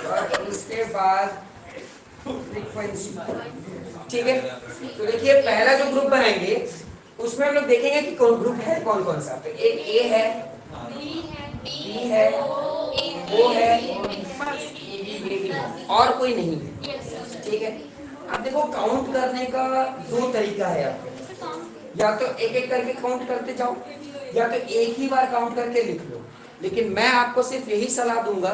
और उसके बाद फ्रीक्वेंसी, ठीक है। तो देखिए पहला जो ग्रुप बनाएंगे उसमें हम लोग देखेंगे कि कौन ग्रुप है, कौन कौन सा। तो एक ए है, बी है, ओ है, और कोई नहीं है, ठीक है। अब देखो काउंट करने का दो तरीका है आपको, या तो एक एक करके काउंट करते जाओ, या तो एक ही बार काउंट करके लिख लो। लेकिन मैं आपको सिर्फ यही सलाह दूंगा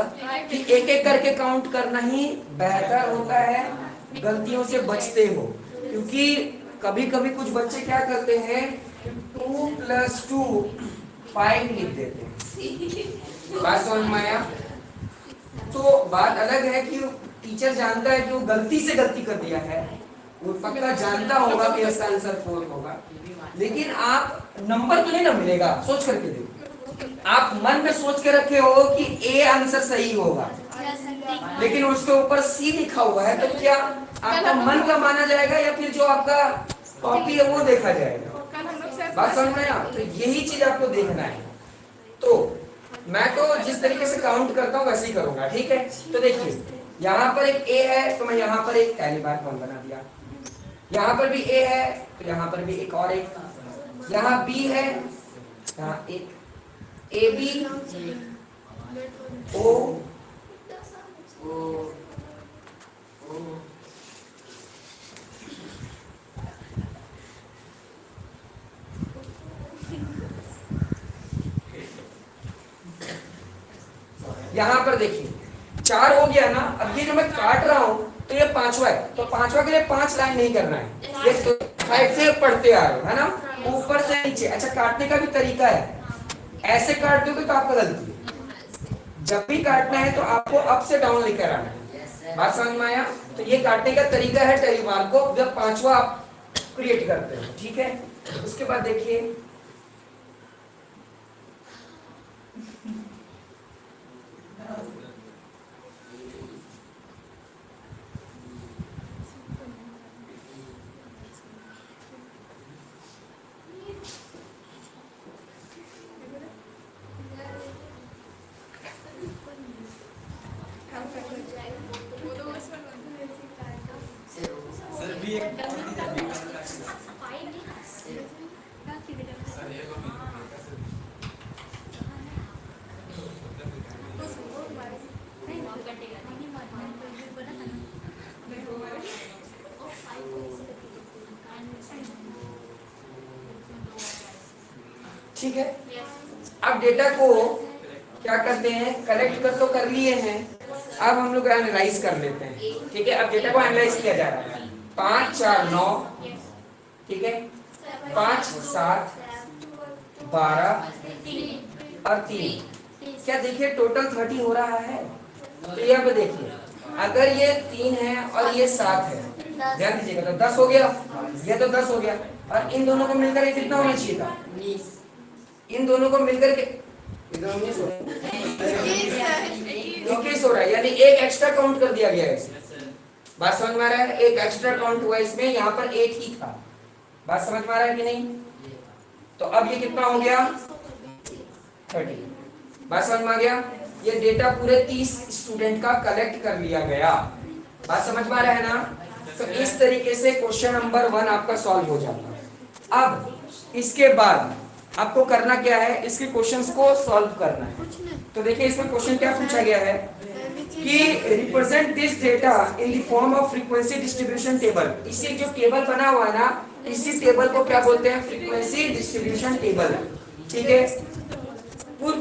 कि एक एक करके काउंट करना ही बेहतर होता है, गलतियों से बचते हो। क्योंकि कभी कभी कुछ बच्चे क्या करते हैं, 2 + 2 5 लिख देते हैं। बात समझ में आया। तो बात अलग है कि टीचर जानता है कि वो गलती से गलती कर दिया है, वो पक्का जानता होगा कि इसका आंसर 4 होगा, लेकिन आप नंबर तो नहीं ना मिलेगा, सोच करके देखो। आप मन में सोच के रखे हो कि ए आंसर सही होगा, लेकिन उसके ऊपर सी लिखा हुआ है, तो क्या आपका मन का माना जाएगा या फिर जो आपका कॉपी है वो देखा जाएगा? बात समझ में आया? तो यही चीज आपको देखना है। तो मैं तो जिस तरीके से काउंट करता हूँ वैसे ही करूंगा, ठीक है? तो देखिए यहाँ पर एक ए है, तो मैं यहाँ पर एक पहली बार कौन बना दिया, यहाँ पर भी ए है तो यहाँ पर भी एक और एक, यहाँ बी है, यहाँ एक ए बी ओ यहाँ पर देखिए 4 हो गया ना। अब ये जो मैं काट रहा हूं तो ये 5वां है, तो 5वां के लिए 5 लाइन नहीं करना है, ये साइड से पढ़ते आ रहे हो, है ना, ऊपर से नीचे। अच्छा, काटने का भी तरीका है, ऐसे काट दोगे तो आपका गलती है। जब भी काटना है तो आपको अप से डाउन लेकर आना है। बात समझ में आया? तो ये काटने का तरीका है टेलीमार्क को, जब 5वां आप क्रिएट करते हो, ठीक है? उसके बाद देखिए ठीक है। अब डेटा को क्या करते हैं, कलेक्ट कर तो कर लिए हैं, अब हम लोग एनालाइज कर लेते हैं, ठीक है? अब डेटा को एनालाइज किया जा रहा है। 5 4 9, ठीक है, 5 7 12 और 3, क्या देखिए टोटल 30 हो रहा है। तो ये अब देखिए अगर ये 3 है और ये 7 है, ध्यान दीजिएगा, तो 10 हो गया, ये तो 10 हो गया, और इन दोनों को मिलकर ये कितना होना चाहिए था? इन दोनों को मिलकर के 19 हो रहा है, यानी एक एक्स्ट्रा काउंट कर दिया गया है इसे। बात समझ में आ रहा है? एक एक्स्ट्रा काउंट हुआ इसमें, यहाँ पर एक ही था। बात समझ में आ रहा है कि नहीं? तो अब ये कितना हो गया? 30। बात समझ में आ गया? ये डेटा पूरे 30 स्टूडेंट का कलेक्ट कर लिया गया। बात समझ में आ रहा है ना? तो इस तरीके से क्वेश्चन नंबर 1 आपका सॉल्व हो जाता। अब इसके बाद आपको करना क्या है, इसके क्वेश्चंस को सॉल्व करना है। तो देखिए इसमें क्वेश्चन क्या पूछा गया है कि represent this data in the form of frequency distribution table. इसी जो टेबल बना हुआ है ना, इसी टेबल को क्या बोलते हैं? फ्रीक्वेंसी डिस्ट्रीब्यूशन टेबल, ठीक है?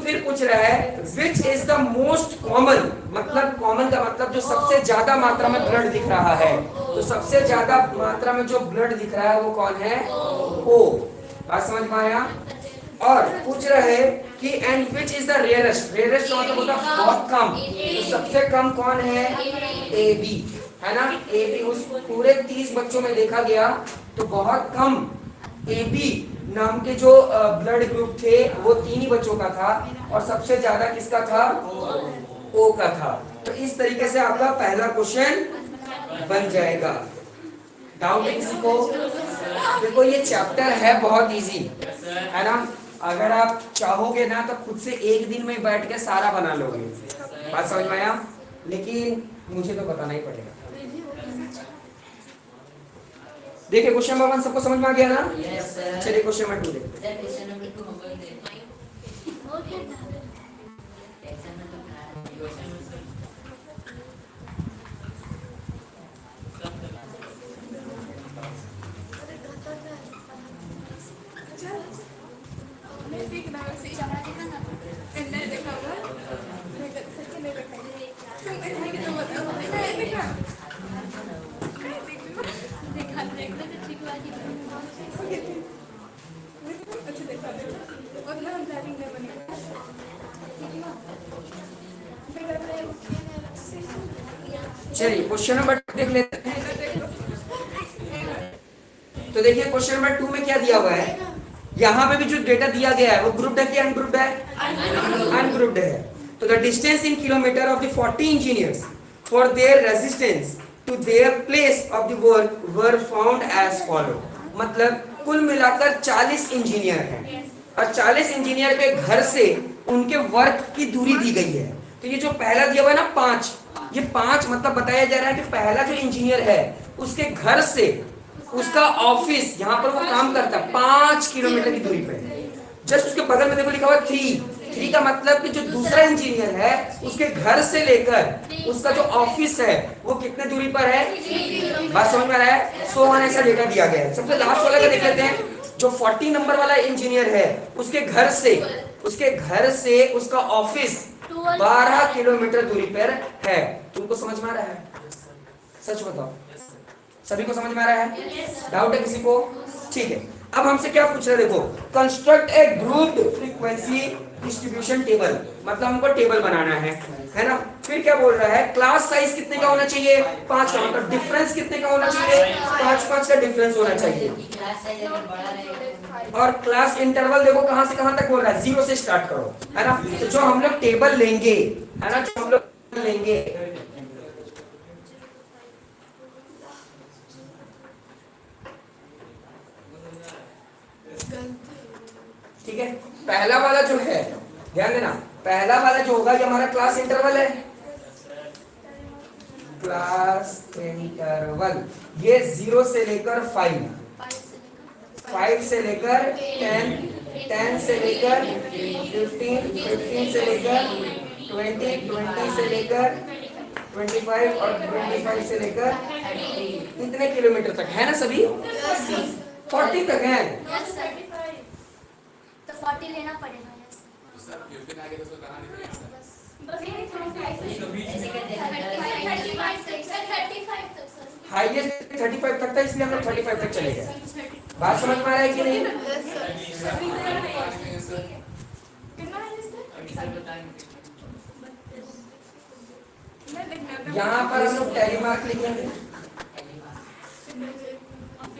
फिर पूछ रहा है which is the most common, मतलब कॉमन का मतलब जो सबसे ज्यादा मात्रा में ब्लड दिख रहा है, तो सबसे ज्यादा मात्रा में जो ब्लड दिख रहा है वो कौन है? ओ। बात समझ में आया? और पूछ रहे हैं कि and which is the rarest, rarest का मतलब होता है बहुत कम, तो सबसे कम कौन है? ए बी, है ना? ए बी उस पूरे 30 बच्चों में देखा गया तो बहुत कम ए बी नाम के जो ब्लड ग्रुप थे वो 3 ही बच्चों का था, और सबसे ज्यादा किसका था? ओ का था। तो इस तरीके से आपका पहला क्वेश्चन बन जाएगा। डाउट है किसी को? देखो ये चैप्टर है बहुत इजी, है ना? अगर आप चाहोगे ना तो खुद से एक दिन में बैठ के सारा बना लोगे। बात समझ में आया? लेकिन मुझे तो बताना ही पड़ेगा। देखिए क्वेश्चन नंबर 1 सबको समझ में आ गया ना? चलिए क्वेश्चन नंबर 2 देखते हैं। चलिए क्वेश्चन नंबर 2 देख लेते हैं। देखिए क्वेश्चन नंबर 2 में क्या दिया हुआ है, यहाँ पे भी जो डेटा दिया गया है वो ग्रुप्ड है कि अनग्रुप्ड है? अनग्रुप्ड है। तो the distance in kilometre of the 40 engineers for their resistance to their place of the work were found as follow. मतलब कुल मिलाकर 40 इंजीनियर हैं और 40 इंजीनियर के घर से उनके वर्क की दूरी दी गई है। तो ये जो पहला दिया हुआ है ना 5, ये 5 मतलब बताया जा रहा है कि पहला जो इंजीनियर है उसके घर से उसका ऑफिस जहां पर वो काम करता है 5 किलोमीटर की दूरी पे। जस्ट उसके बगल में देखो लिखा हुआ 3 का मतलब कि जो दूसरा इंजीनियर है उसके घर से लेकर उसका जो ऑफिस है वो कितने दूरी पर है? बात समझ में आ रहा है? सो वन ऐसा डेटा दिया गया है। सबसे लास्ट वाला का देख लेते हैं। जो 40 नंबर वाला इंजीनियर है उसके घर से उसका ऑफिस 12 किलोमीटर दूरी पर है। तुमको समझ में आ रहा है? सच बताओ, सभी को समझ में आ रहा है? डाउट है किसी को? ठीक है, अब हमसे क्या पूछ रहे हैं, देखो कंस्ट्रक्ट ए ग्रुप्ड फ्रीक्वेंसी डिस्ट्रीब्यूशन टेबल, मतलब हमको टेबल बनाना है ना। फिर क्या बोल रहा है, क्लास साइज कितने का होना चाहिए? 5 का, मतलब डिफरेंस कितने का होना चाहिए? 5 का डिफरेंस होना चाहिए। क्लास साइज अगर बड़ा रहेगा और क्लास इंटरवल देखो कहां से कहां तक बोल रहा है, 0 से स्टार्ट करो, है ना। तो जो हम लोग टेबल लेंगे, है ना, जो हम लोग लेंगे ठीक है। पहला वाला जो है, ध्यान देना, पहला वाला जो होगा ये हमारा क्लास इंटरवल है, क्लास इंटरवल। ये 0 से लेकर 5, 5 से लेकर 10, 10 से लेकर 15, 15 से लेकर 20, 20 से लेकर 25 और 25 से लेकर कितने किलोमीटर तक है ना सभी? 40 तक है। तो 40 लेना पड़ेगा। हाईएस्ट 35 तक था, इसलिए हम लोग 35 तक चले गए। बात समझ में आ रहा है कि नहीं? यहाँ पर हम लोग टैली मार्क लिखेंगे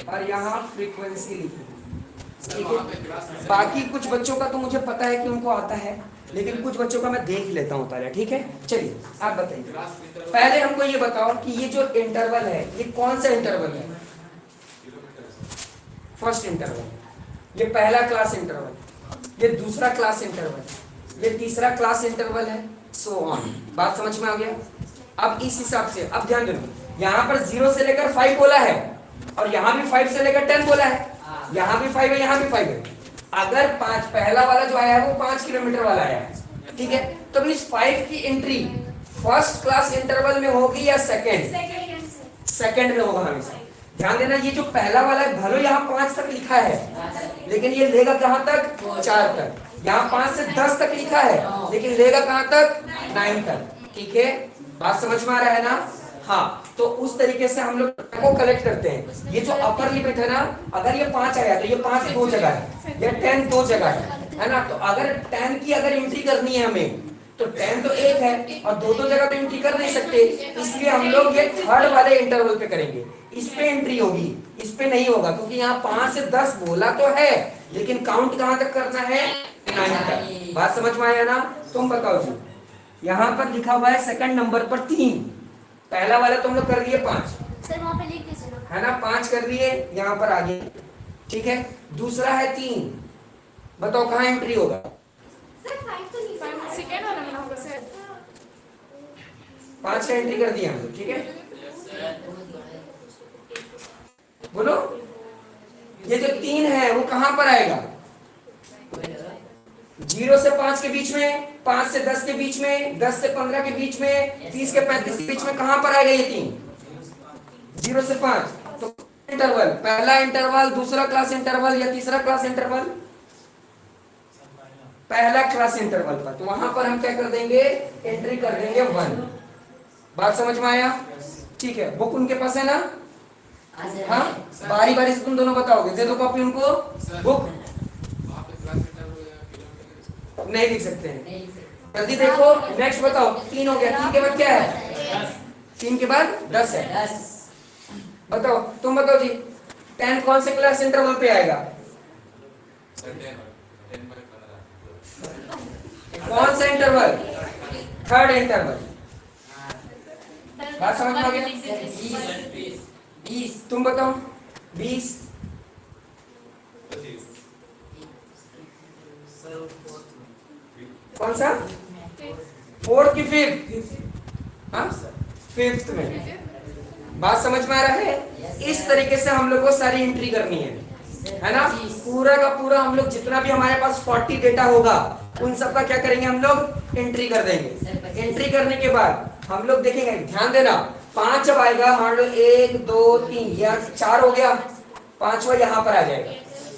और यहाँ फ्रीक्वेंसी लिखेंगे, ठीक है। बाकी कुछ बच्चों का तो मुझे पता है कि उनको आता है, लेकिन कुछ बच्चों का मैं देख लेता हूँ पहले, ठीक है। चलिए आप बताइए, पहले हमको ये बताओ कि ये जो इंटरवल है ये कौन सा इंटरवल है? फर्स्ट इंटरवल, ये पहला क्लास इंटरवल, ये दूसरा क्लास इंटरवल, ये तीसरा क्लास इंटरवल है, सो ऑन। बात समझ में आ गया? अब इस हिसाब से अब ध्यान देना, यहाँ पर 0 से लेकर 5 बोला है और यहाँ भी 5 से लेकर 10 बोला है, यहाँ भी 5 है, यहाँ भी 5 है। अगर 5 पहला वाला जो आया है वो 5 किलोमीटर वाला आया है, ठीक है। तो इस 5 की एंट्री फर्स्ट क्लास इंटरवल में होगी या सेकंड में होगा हमेशा। ध्यान देना, ये जो पहला वाला है भले यहाँ 5 तक लिखा है लेकिन ये लेगा कहाँ तक? 4 तक। यहाँ 5 से 10 तक लिखा है लेकिन लेगा कहाँ तक? 9 तक, ठीक है। बात समझ में आ रहा है ना? हाँ, तो उस तरीके से हम लोग को कलेक्ट करते हैं। ये जो अपर लिमिट है ना, अगर ये 5 आया तो ये 5 दो जगह है, ये 10 दो जगह है ना। तो अगर 10 की अगर एंट्री करनी है हमें तो 10 तो एक है और दो जगह तो एंट्री कर नहीं सकते, इसलिए हम लोग ये थर्ड वाले इंटरवल पे करेंगे। इस पे एंट्री होगी, इस पे नहीं होगा, क्योंकि यहाँ 5 से 10 बोला तो है लेकिन काउंट कहाँ तक करना है? 9 तक। बात समझ में आया ना? तुम बताओ जी, यहाँ पर लिखा हुआ है सेकंड नंबर पर 3, पहला वाला तुम लोग कर दिए 5, सर वहाँ पे लिख दीजिए है ना, 5 कर दिए, यहाँ पर आगे, ठीक है। दूसरा है 3, बताओ कहाँ एंट्री होगा? सेकंड वाला में होगा सर। 5 का एंट्री कर दिया हम लोग, ठीक है। बोलो, ये जो 3 है वो कहाँ पर आएगा? 0 से 5 के बीच में, 5 से 10 के बीच में, 10 से 15 के बीच में, 30 के 35 के बीच में, कहां पर आएगा ये 3? 0 से 5। तो इंटरवल, पहला इंटरवल, दूसरा क्लास इंटरवल या तीसरा क्लास इंटरवल? पहला क्लास इंटरवल पर, तो वहां पर हम क्या कर देंगे? एंट्री कर देंगे 1। बात समझ में आया? ठीक है, बुक उनके पास है ना? हाँ, बारी बारी से तुम दोनों बताओगे, दे दो कॉपी उनको। बुक नहीं लिख सकते हैं, जल्दी देखो। नेक्स्ट बताओ, 3 हो गया, 3 के बाद क्या है? 3 के बाद 10 है। बताओ, तुम बताओ जी, 10 कौन से क्लास इंटरवल पे आएगा? कौन सा इंटरवल? Third interval. बात समझ में आ गया? 20 तुम बताओ 20 कौन सा? फोर्थ की फिफ्थ? हाँ फिफ्थ में। बात समझ में आ रहा है? इस तरीके से हम लोग को सारी एंट्री करनी है ना? पूरा का पूरा हम लोग जितना भी हमारे पास 40 डेटा होगा उन सब का क्या करेंगे हम लोग? एंट्री कर देंगे। एंट्री करने के बाद हम लोग देखेंगे, ध्यान देना 5 जब आएगा, मान लो 1 2 3 या 4 हो गया, 5वां यहाँ पर आ जाएगा,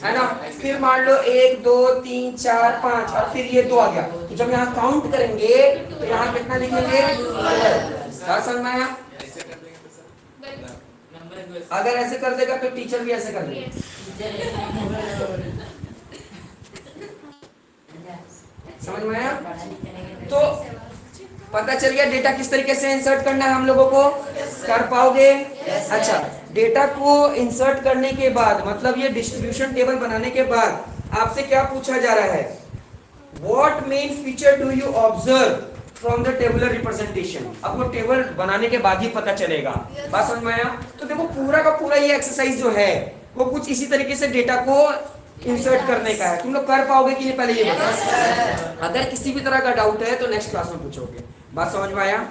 है ना? फिर मान लो 1 2 3 4 5 और फिर ये 2 आ गया। तो जब यहाँ काउंट करेंगे तो यहाँ कितना लिखेंगे? क्या समझ में आया? अगर ऐसे कर देगा तो टीचर भी ऐसे कर देगा। समझ में आया? तो पता चल गया डेटा किस तरीके से इंसर्ट करना है हम लोगों को? कर पाओगे? अच्छा, डेटा को इंसर्ट करने के बाद मतलब ये डिस्ट्रीब्यूशन टेबल बनाने के बाद आपसे क्या पूछा जा रहा है? What main feature do you observe from the tabular representation? अब वो टेबल बनाने के बाद ही पता चलेगा। बात समझ में आया? तो देखो पूरा का पूरा ये एक्सरसाइज जो है वो कुछ इसी तरीके से डेटा को इंसर्ट करने का है। तुम लोग कर पाओगे कि नहीं पहले ये बताओ। अगर किसी भी तरह का डाउट है तो नेक्स्ट क्लास में पूछोगे। बात समझ में आया?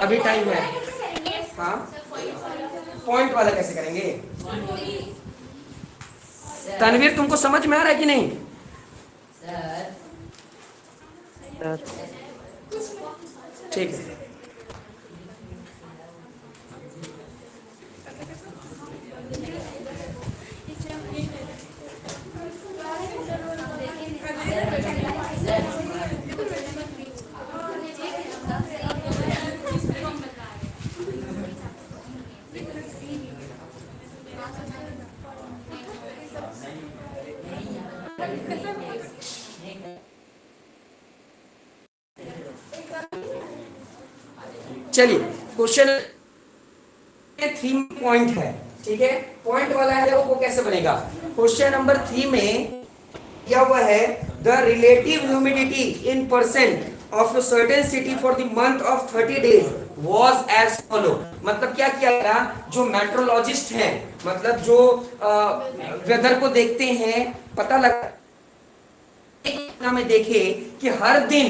अभी टाइम है। हाँ पॉइंट वाला कैसे करेंगे? तनवीर तुमको समझ में आ रहा है कि नहीं? ठीक है। चलिए क्वेश्चन 3 पॉइंट है, ठीक है? पॉइंट वाला है वो कैसे बनेगा? क्वेश्चन नंबर 3 में क्या हुआ है? The relative humidity in percent of a certain city for the month of 30 days was as follow. मतलब क्या किया गया? जो मेट्रोलॉजिस्ट हैं, मतलब जो वेदर को देखते हैं, पता लगा में देखे कि हर दिन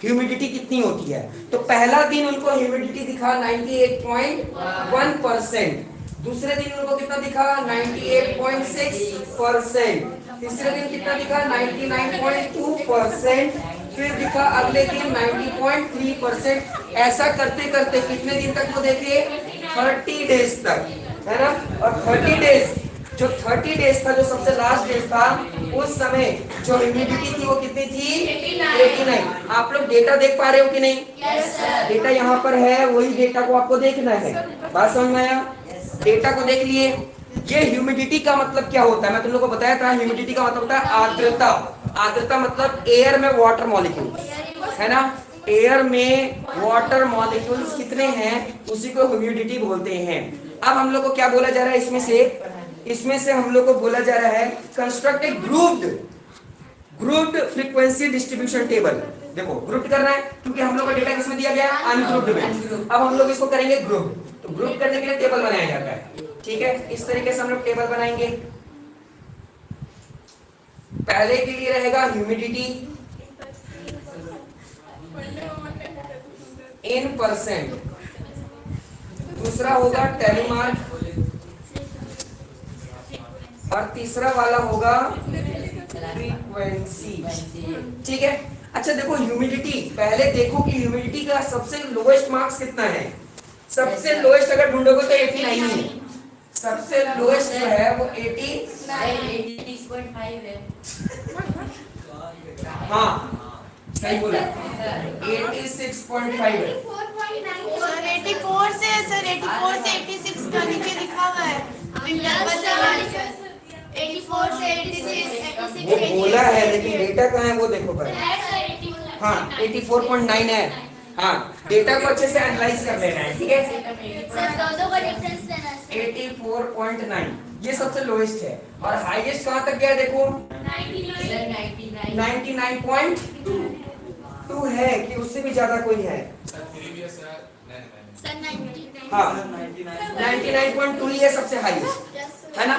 ह्यूमिडिटी कितनी होती है। तो पहला दिन उनको ह्यूमिडिटी दिखा 98.1%, दूसरे दिन उनको कितना दिखा? 98.6%, तीसरे दिन कितना दिखा? 99.2%, फिर दिखा अगले दिन 90.3%। ऐसा करते करते कितने दिन तक वो देखे? 30 डेज तक, है ना? और 30 डेज जो 30 डेज था, जो सबसे लास्ट डेज था, उस समय जो ह्यूमिडिटी थी वो कितनी थी? 89। आप लोग डेटा देख पा रहे हो कि नहीं? डेटा यहाँ पर है, वही डेटा को आपको देखना है। बात समझ में आया? डेटा को देख लिए। ये ह्यूमिडिटी का मतलब क्या होता है? मैं तुम लोगों को बताया था, ह्यूमिडिटी का मतलब होता है आर्द्रता। आर्द्रता मतलब एयर में वाटर मॉलिक्यूल, है ना? एयर में वाटर मॉलिक्यूल्स कितने हैं उसी को ह्यूमिडिटी बोलते हैं। अब हम लोग को क्या बोला जा रहा है? इसमें से हम लोग को बोला जा रहा है कंस्ट्रक्ट ए ग्रुप्ड फ्रीक्वेंसी डिस्ट्रीब्यूशन टेबल। देखो ग्रुप करना है क्योंकि हम लोग का डेटा किसमें दिया गया है? अनग्रुप्ड में। अब हम लोग इसको करेंगे ग्रुप। तो ग्रुप करने के लिए टेबल बनाया जाता है, ठीक है? इस तरीके से हम लोग टेबल बनाएंगे। पहले के लिए रहेगा ह्यूमिडिटी इन परसेंट, दूसरा होगा टेलीमार्क और तीसरा वाला होगा फ्रीक्वेंसी, ठीक है? अच्छा देखो ह्यूमिडिटी, पहले देखो कि ह्यूमिडिटी का सबसे लोएस्ट मार्क्स कितना है। सबसे लोएस्ट अगर ढूंढोगे तो 89 है। सबसे लोएस्ट जो है वो 86.5 है। हाँ सही बोला, 86.5 है। सर 84 से 86 का नीचे लिखा हुआ है। 84 से 86 वो बोला है लेकिन डेटा कहाँ है वो देखो पहले। हाँ 84.9 है। हाँ डेटा को अच्छे से एनालाइज कर लेना है, ठीक है। सर दोनों का डिफरेंस लेना है। 84.9 ये सबसे लोएस्ट है और हाईएस्ट कहाँ तक गया देखो 99.2 है कि उससे भी ज्यादा कोई है। सर 99। हाँ 99.2 ही है सबसे हाईएस्ट, है ना।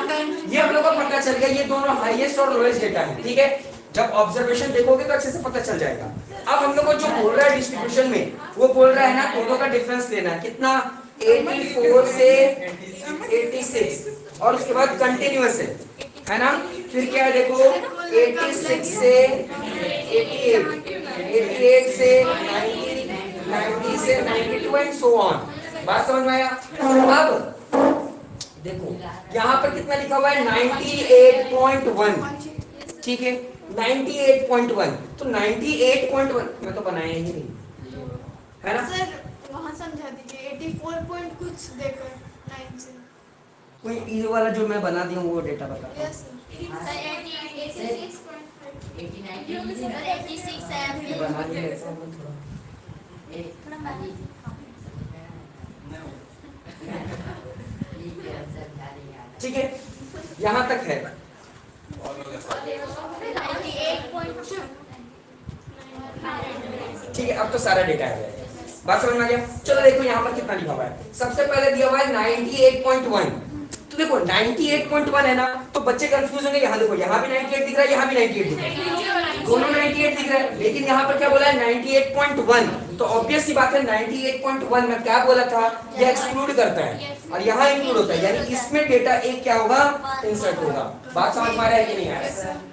ये हम लोग को पता चल गया, ये दोनों हाईएस्ट और लोएस्ट डेटा है, ठीक है। जब ऑब्जर्वेशन देखोगे तो अच्छे से पता चल जाएगा। अब हम लोग को जो बोल रहा है डिस्ट्रीब्यूशन में, वो बोल रहा है ना दोनों का डिफरेंस लेना है, कितना 84 से 86 और उसके बाद कंटिन्यूअस है ना। फिर क्या है देखो 86 से 88, 88 से 90, 90 से 92 एंड सो ऑन। बात समझ में आया। अब देखो यहाँ पर कितना लिखा हुआ है 98.1, ठीक है 98.1। तो 98.1 मैं तो बनाया ही नहीं, है ना। सर वहाँ समझा दीजिए 84 पॉइंट कुछ देकर 9 से। कोई ये वाला जो मैं बना दिया हूँ वो डेटा बता। Yes sir. सर 86 है। बना ही लेता हूँ थोड़ा। थोड़ा मारिए। ठीक है यहाँ तक है। 98.2। ठीक है अब तो सारा डेटा है, बात समझ में आ गया। चलो देखो यहाँ पर कितना लिखा हुआ है। सबसे पहले दिया हुआ है 98.1। तो देखो 98.1 है ना, तो बच्चे कंफ्यूज होंगे। यहाँ देखो यहाँ भी 98 दिख रहा है, यहाँ भी 98 दिख रहा है, दोनों 98 दिख रहा है, लेकिन यहाँ पर क्या बोला है 98.1। तो ऑब्वियस सी बात है 98.1 में क्या बोला था, ये एक्सक्लूड करता है और यहाँ इंक्लूड होता है, यानी इसमें डेटा एक क्या होगा इंसर्ट होगा। बात समझ में आ रहा है कि नहीं आ रहा है।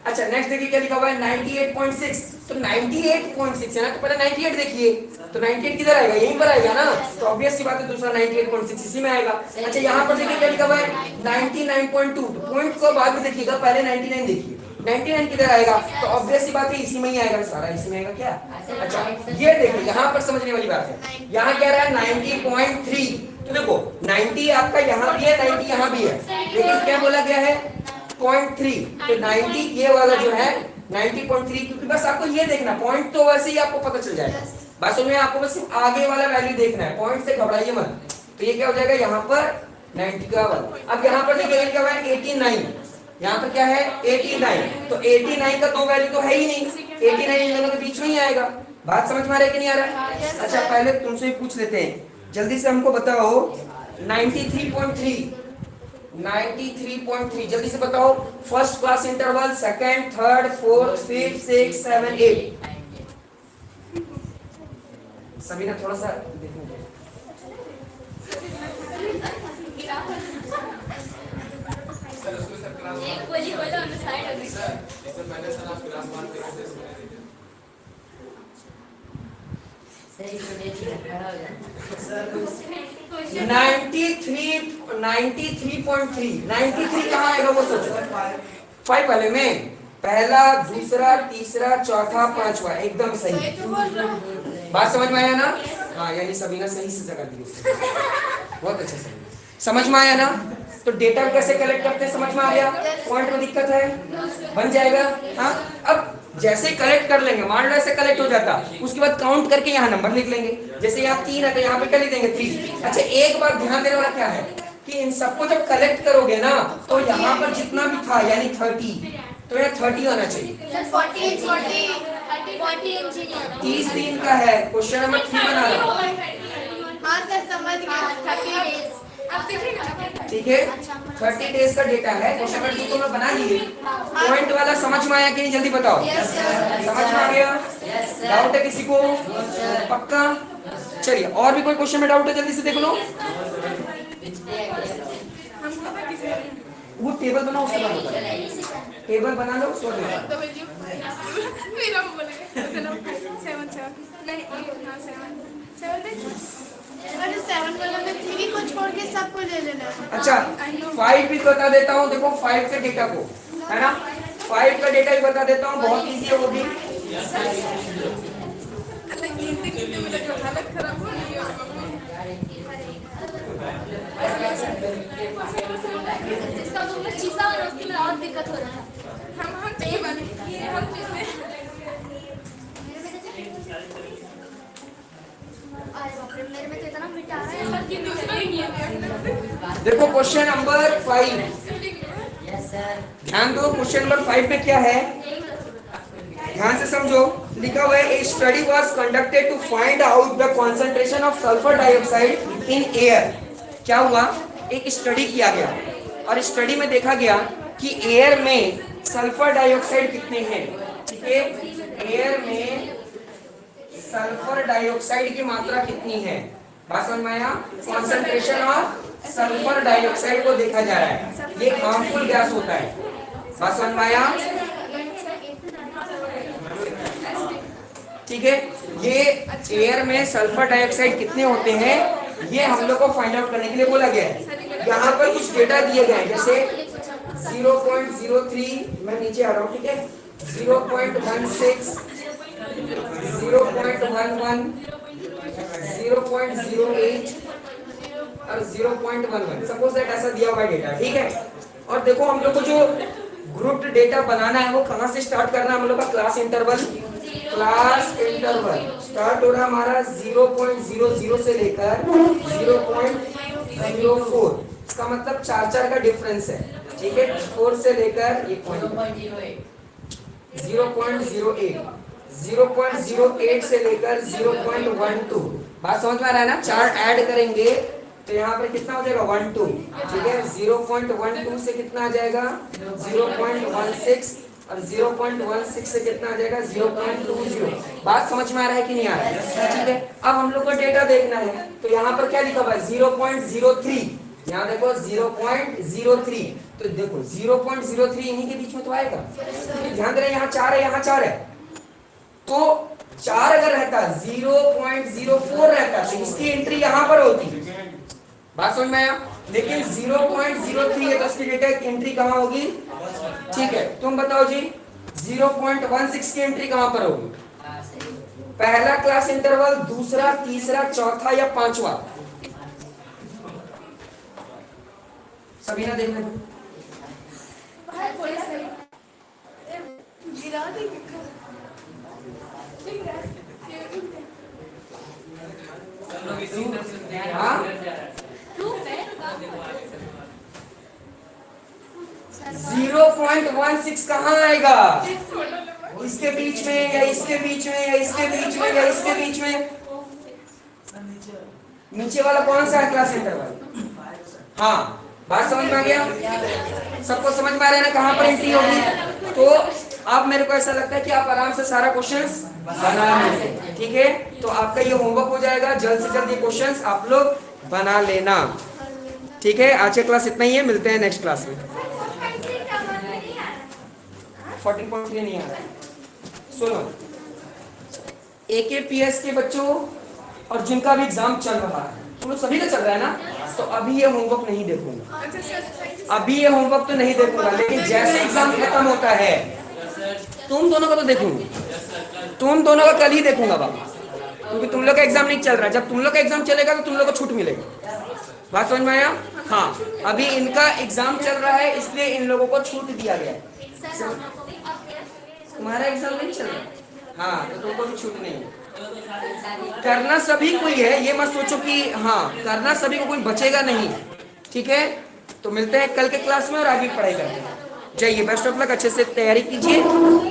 अच्छा नेक्स्ट देखिए क्या लिखा हुआ है 98.6। तो 98.6 है ना, तो पहले 98 देखिए, तो 98 किधर आएगा, यहीं पर आएगा ना, तो ऑब्वियस सी बात है दूसरा 98.6 इसी में आएगा। अच्छा यहाँ पर देखिए क्या लिखा हुआ है 99.2। पॉइंट को बाद में देखिएगा, पहले 99 देखिए, 99 किधर आएगा, तो ऑब्वियस सी बात है इसी में ही आएगा, सारा इसी में आएगा क्या। अच्छा ये देखिए यहाँ पर समझने वाली बात है, यहाँ क्या रहा है 90.3। तो देखो 90 आपका यहाँ भी है, 90 यहाँ भी है, लेकिन क्या बोला गया है 0.3। तो 90 ये वाला जो है 90.3, क्योंकि बस आपको ये देखना, पॉइंट तो वैसे ही आपको पता चल जाएगा, बस उनमें आपको बस सिर्फ आगे वाला वैल्यू देखना है, पॉइंट से घबराइए मत। तो ये क्या हो जाएगा यहाँ पर 90 का वाला। अब यहाँ पर देखिए क्या हुआ है 89, यहाँ पर क्या है 89। तो 89 का दो वैल्यू तो है ही नहीं, 89 इन दोनों के बीच में ही आएगा। बात समझ में आ रहा है कि नहीं आ रहा है। अच्छा पहले तुमसे ही पूछ लेते हैं, जल्दी से हमको बताओ 93.3, 93.3 जल्दी से बताओ। First class interval, second, third, fourth, fifth, six, 7, 8। सभी ने थोड़ा सा देखो। एक गोली बोलो ऑन साइड हो गई। इससे पहले सर आप क्लास 1 पे कैसे सुने थे? सही सुने थी खड़ा हो जाए। 93.3 93 कहाँ आएगा वो सोचो। 5 वाले में पहला, दूसरा, तीसरा, चौथा, पांचवा एकदम सही। सही तो बोल रहा हूँ। बात समझ में आया ना। हाँ यानी सभी ने सही से जगह दी, बहुत अच्छा सही समझ में आया ना। तो डेटा कैसे कलेक्ट करते हैं समझ में आ गया। पॉइंट में दिक्कत है, बन जाएगा। हाँ अब जैसे कलेक्ट कर लेंगे, मान लो ऐसे कलेक्ट हो जाता, उसके बाद काउंट करके यहाँ नंबर लिख लेंगे। जैसे यहाँ 3 है तो यहाँ पे क्या लिख देंगे 3। अच्छा एक बार ध्यान देने वाला क्या है कि इन सबको जब कलेक्ट करोगे ना, तो यहाँ पर जितना भी था यानी 30, तो यहाँ 30 आना चाहिए। 30 दिन का है। क्वेश्चन नंबर 3 बना लो, हाँ सर समझ गया। 30 days। ठीक है 30 डेज का डेटा है। क्वेश्चन नंबर 2 तो मैं बना लिए। पॉइंट वाला समझ में आया कि नहीं जल्दी बताओ। समझ में आ गया। डाउट है किसी को? पक्का। चलिए और भी कोई क्वेश्चन में डाउट है जल्दी से देख लो। वो टेबल बनाओ, उसके बाद टेबल बना लो, उसके बाद मेरा बोलेगा 7 नहीं 7 वाला में 3 को छोड़ के सबको ले लेना है। अच्छा 5 भी बता देता हूँ। देखो 5 के डेटा को, है ना, 5 का डेटा भी बता देता हूँ, बहुत इजी है वो भी। जिसका तुमने चीज़ा और उसके में और दिक्कत हो रहा है। हम मेरे में तो इतना मिटा रहा है। देखो क्वेश्चन नंबर 5, यस सर। ध्यान दो। क्वेश्चन नंबर 5 में क्या है, ध्यान से समझो। लिखा हुआ है, a study was conducted to find out the concentration of sulphur dioxide in air. क्या हुआ, एक स्टडी किया गया और स्टडी में देखा गया कि एयर में सल्फर डाइऑक्साइड कितने हैं। ठीक है, एयर में सल्फर डाइऑक्साइड की मात्रा कितनी है। बात समझ में आया। कॉन्सेंट्रेशन ऑफ सल्फर डाइऑक्साइड को देखा जा रहा है, ये हार्मफुल गैस होता है। बात समझ में आया। ठीक है, ये एयर में सल्फर डाइऑक्साइड कितने होते हैं ये हम लोग को फाइंड आउट करने के लिए बोला गया है। यहाँ पर कुछ डेटा दिए गए हैं, जैसे 0.03, मैं नीचे आ रहा हूँ। ठीक है, 0.16, 0.11, 0.08 और 0.11। सपोज दैट ऐसा दिया हुआ डेटा। ठीक है, और देखो हम लोग को जो ग्रुप डेटा बनाना है वो कहाँ से स्टार्ट करना है। हम लोग का क्लास इंटरवल स्टार्ट हो रहा है हमारा 0.00 से लेकर 0.04। इसका मतलब 4 का डिफरेंस है। ठीक है, 4 से लेकर ये 0.08, 0.08 से लेकर 0.12। बात समझ में आ रहा है ना। 4 ऐड करेंगे तो यहाँ पर कितना हो जाएगा, 12। ठीक है, 0.12 से कितना आ जाएगा, 0.16 और 0.16 से कितना आ जाएगा, 0.20। बात समझ में आ रहा है कि नहीं आ रहा है। ठीक है, अब हम लोग को डेटा देखना है तो यहाँ पर क्या लिखा हुआ है, 0.03। यहाँ देखो 0.03, तो देखो 0.03 इन्हीं के बीच में तो आएगा। ध्यान दे रहे, यहाँ 4 है, यहाँ 4 है, तो 4 अगर रहता 0.04 रहता तो इसकी एंट्री यहाँ पर होती। बात समझ में आया। लेकिन 0.03 है तो इसकी डेटा एंट्री कहाँ होगी। ठीक है, तुम बताओ जी 0.16 की एंट्री कहाँ पर होगी। पहला क्लास इंटरवल, दूसरा, तीसरा, चौथा या पांचवा। सभी ना देखने दो। हाँ, 0.16 कहाँ आएगा, इसके बीच में या इसके बीच में या इसके बीच में या इसके बीच में। नीचे वाला कौन सा है क्लास इंटरवल। हाँ, बात समझ में आ गया, सबको समझ में आ रहा है ना कहाँ पर एंट्री होगी। तो अब मेरे को ऐसा लगता है कि आप आराम से सारा क्वेश्चंस बना लेंगे। ठीक है, तो आपका ये होमवर्क हो जाएगा, जल्द से जल्द ये क्वेश्चंस आप लोग बना लेना। ठीक है, आज की क्लास इतना ही है, मिलते हैं नेक्स्ट क्लास में। 14.3 नहीं आ रहा है। सुनो, AKPS के बच्चों और जिनका भी एग्जाम चल रहा है, तुम लोग सभी का चल रहा है ना, तो अभी ये होमवर्क नहीं देखूंगा, अभी ये होमवर्क तो नहीं देखूंगा, लेकिन जैसे एग्जाम खत्म होता है तुम दोनों का तो देखूंगा, तुम दोनों का कल ही देखूंगा बाबा, क्योंकि तुम लोग का एग्जाम नहीं चल रहा है। जब तुम लोग का एग्जाम चलेगा तो तुम लोग को छूट मिलेगी। बात समझ में आया। हाँ, अभी इनका एग्जाम चल रहा है इसलिए इन लोगों को छूट दिया गया है। तुम्हारा एग्जाम नहीं चल रहा, हाँ, तो तुमको भी छूट नहीं है। करना सभी को ही है, ये मत सोचो कि हाँ करना सभी को, कोई बचेगा नहीं। ठीक है, तो मिलते हैं कल के क्लास में और आगे पढ़ाई करते हैं। जाइए, बेस्ट ऑफ लक, अच्छे से तैयारी कीजिए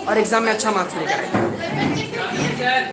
और एग्जाम में अच्छा मार्क्स लेकर आइए।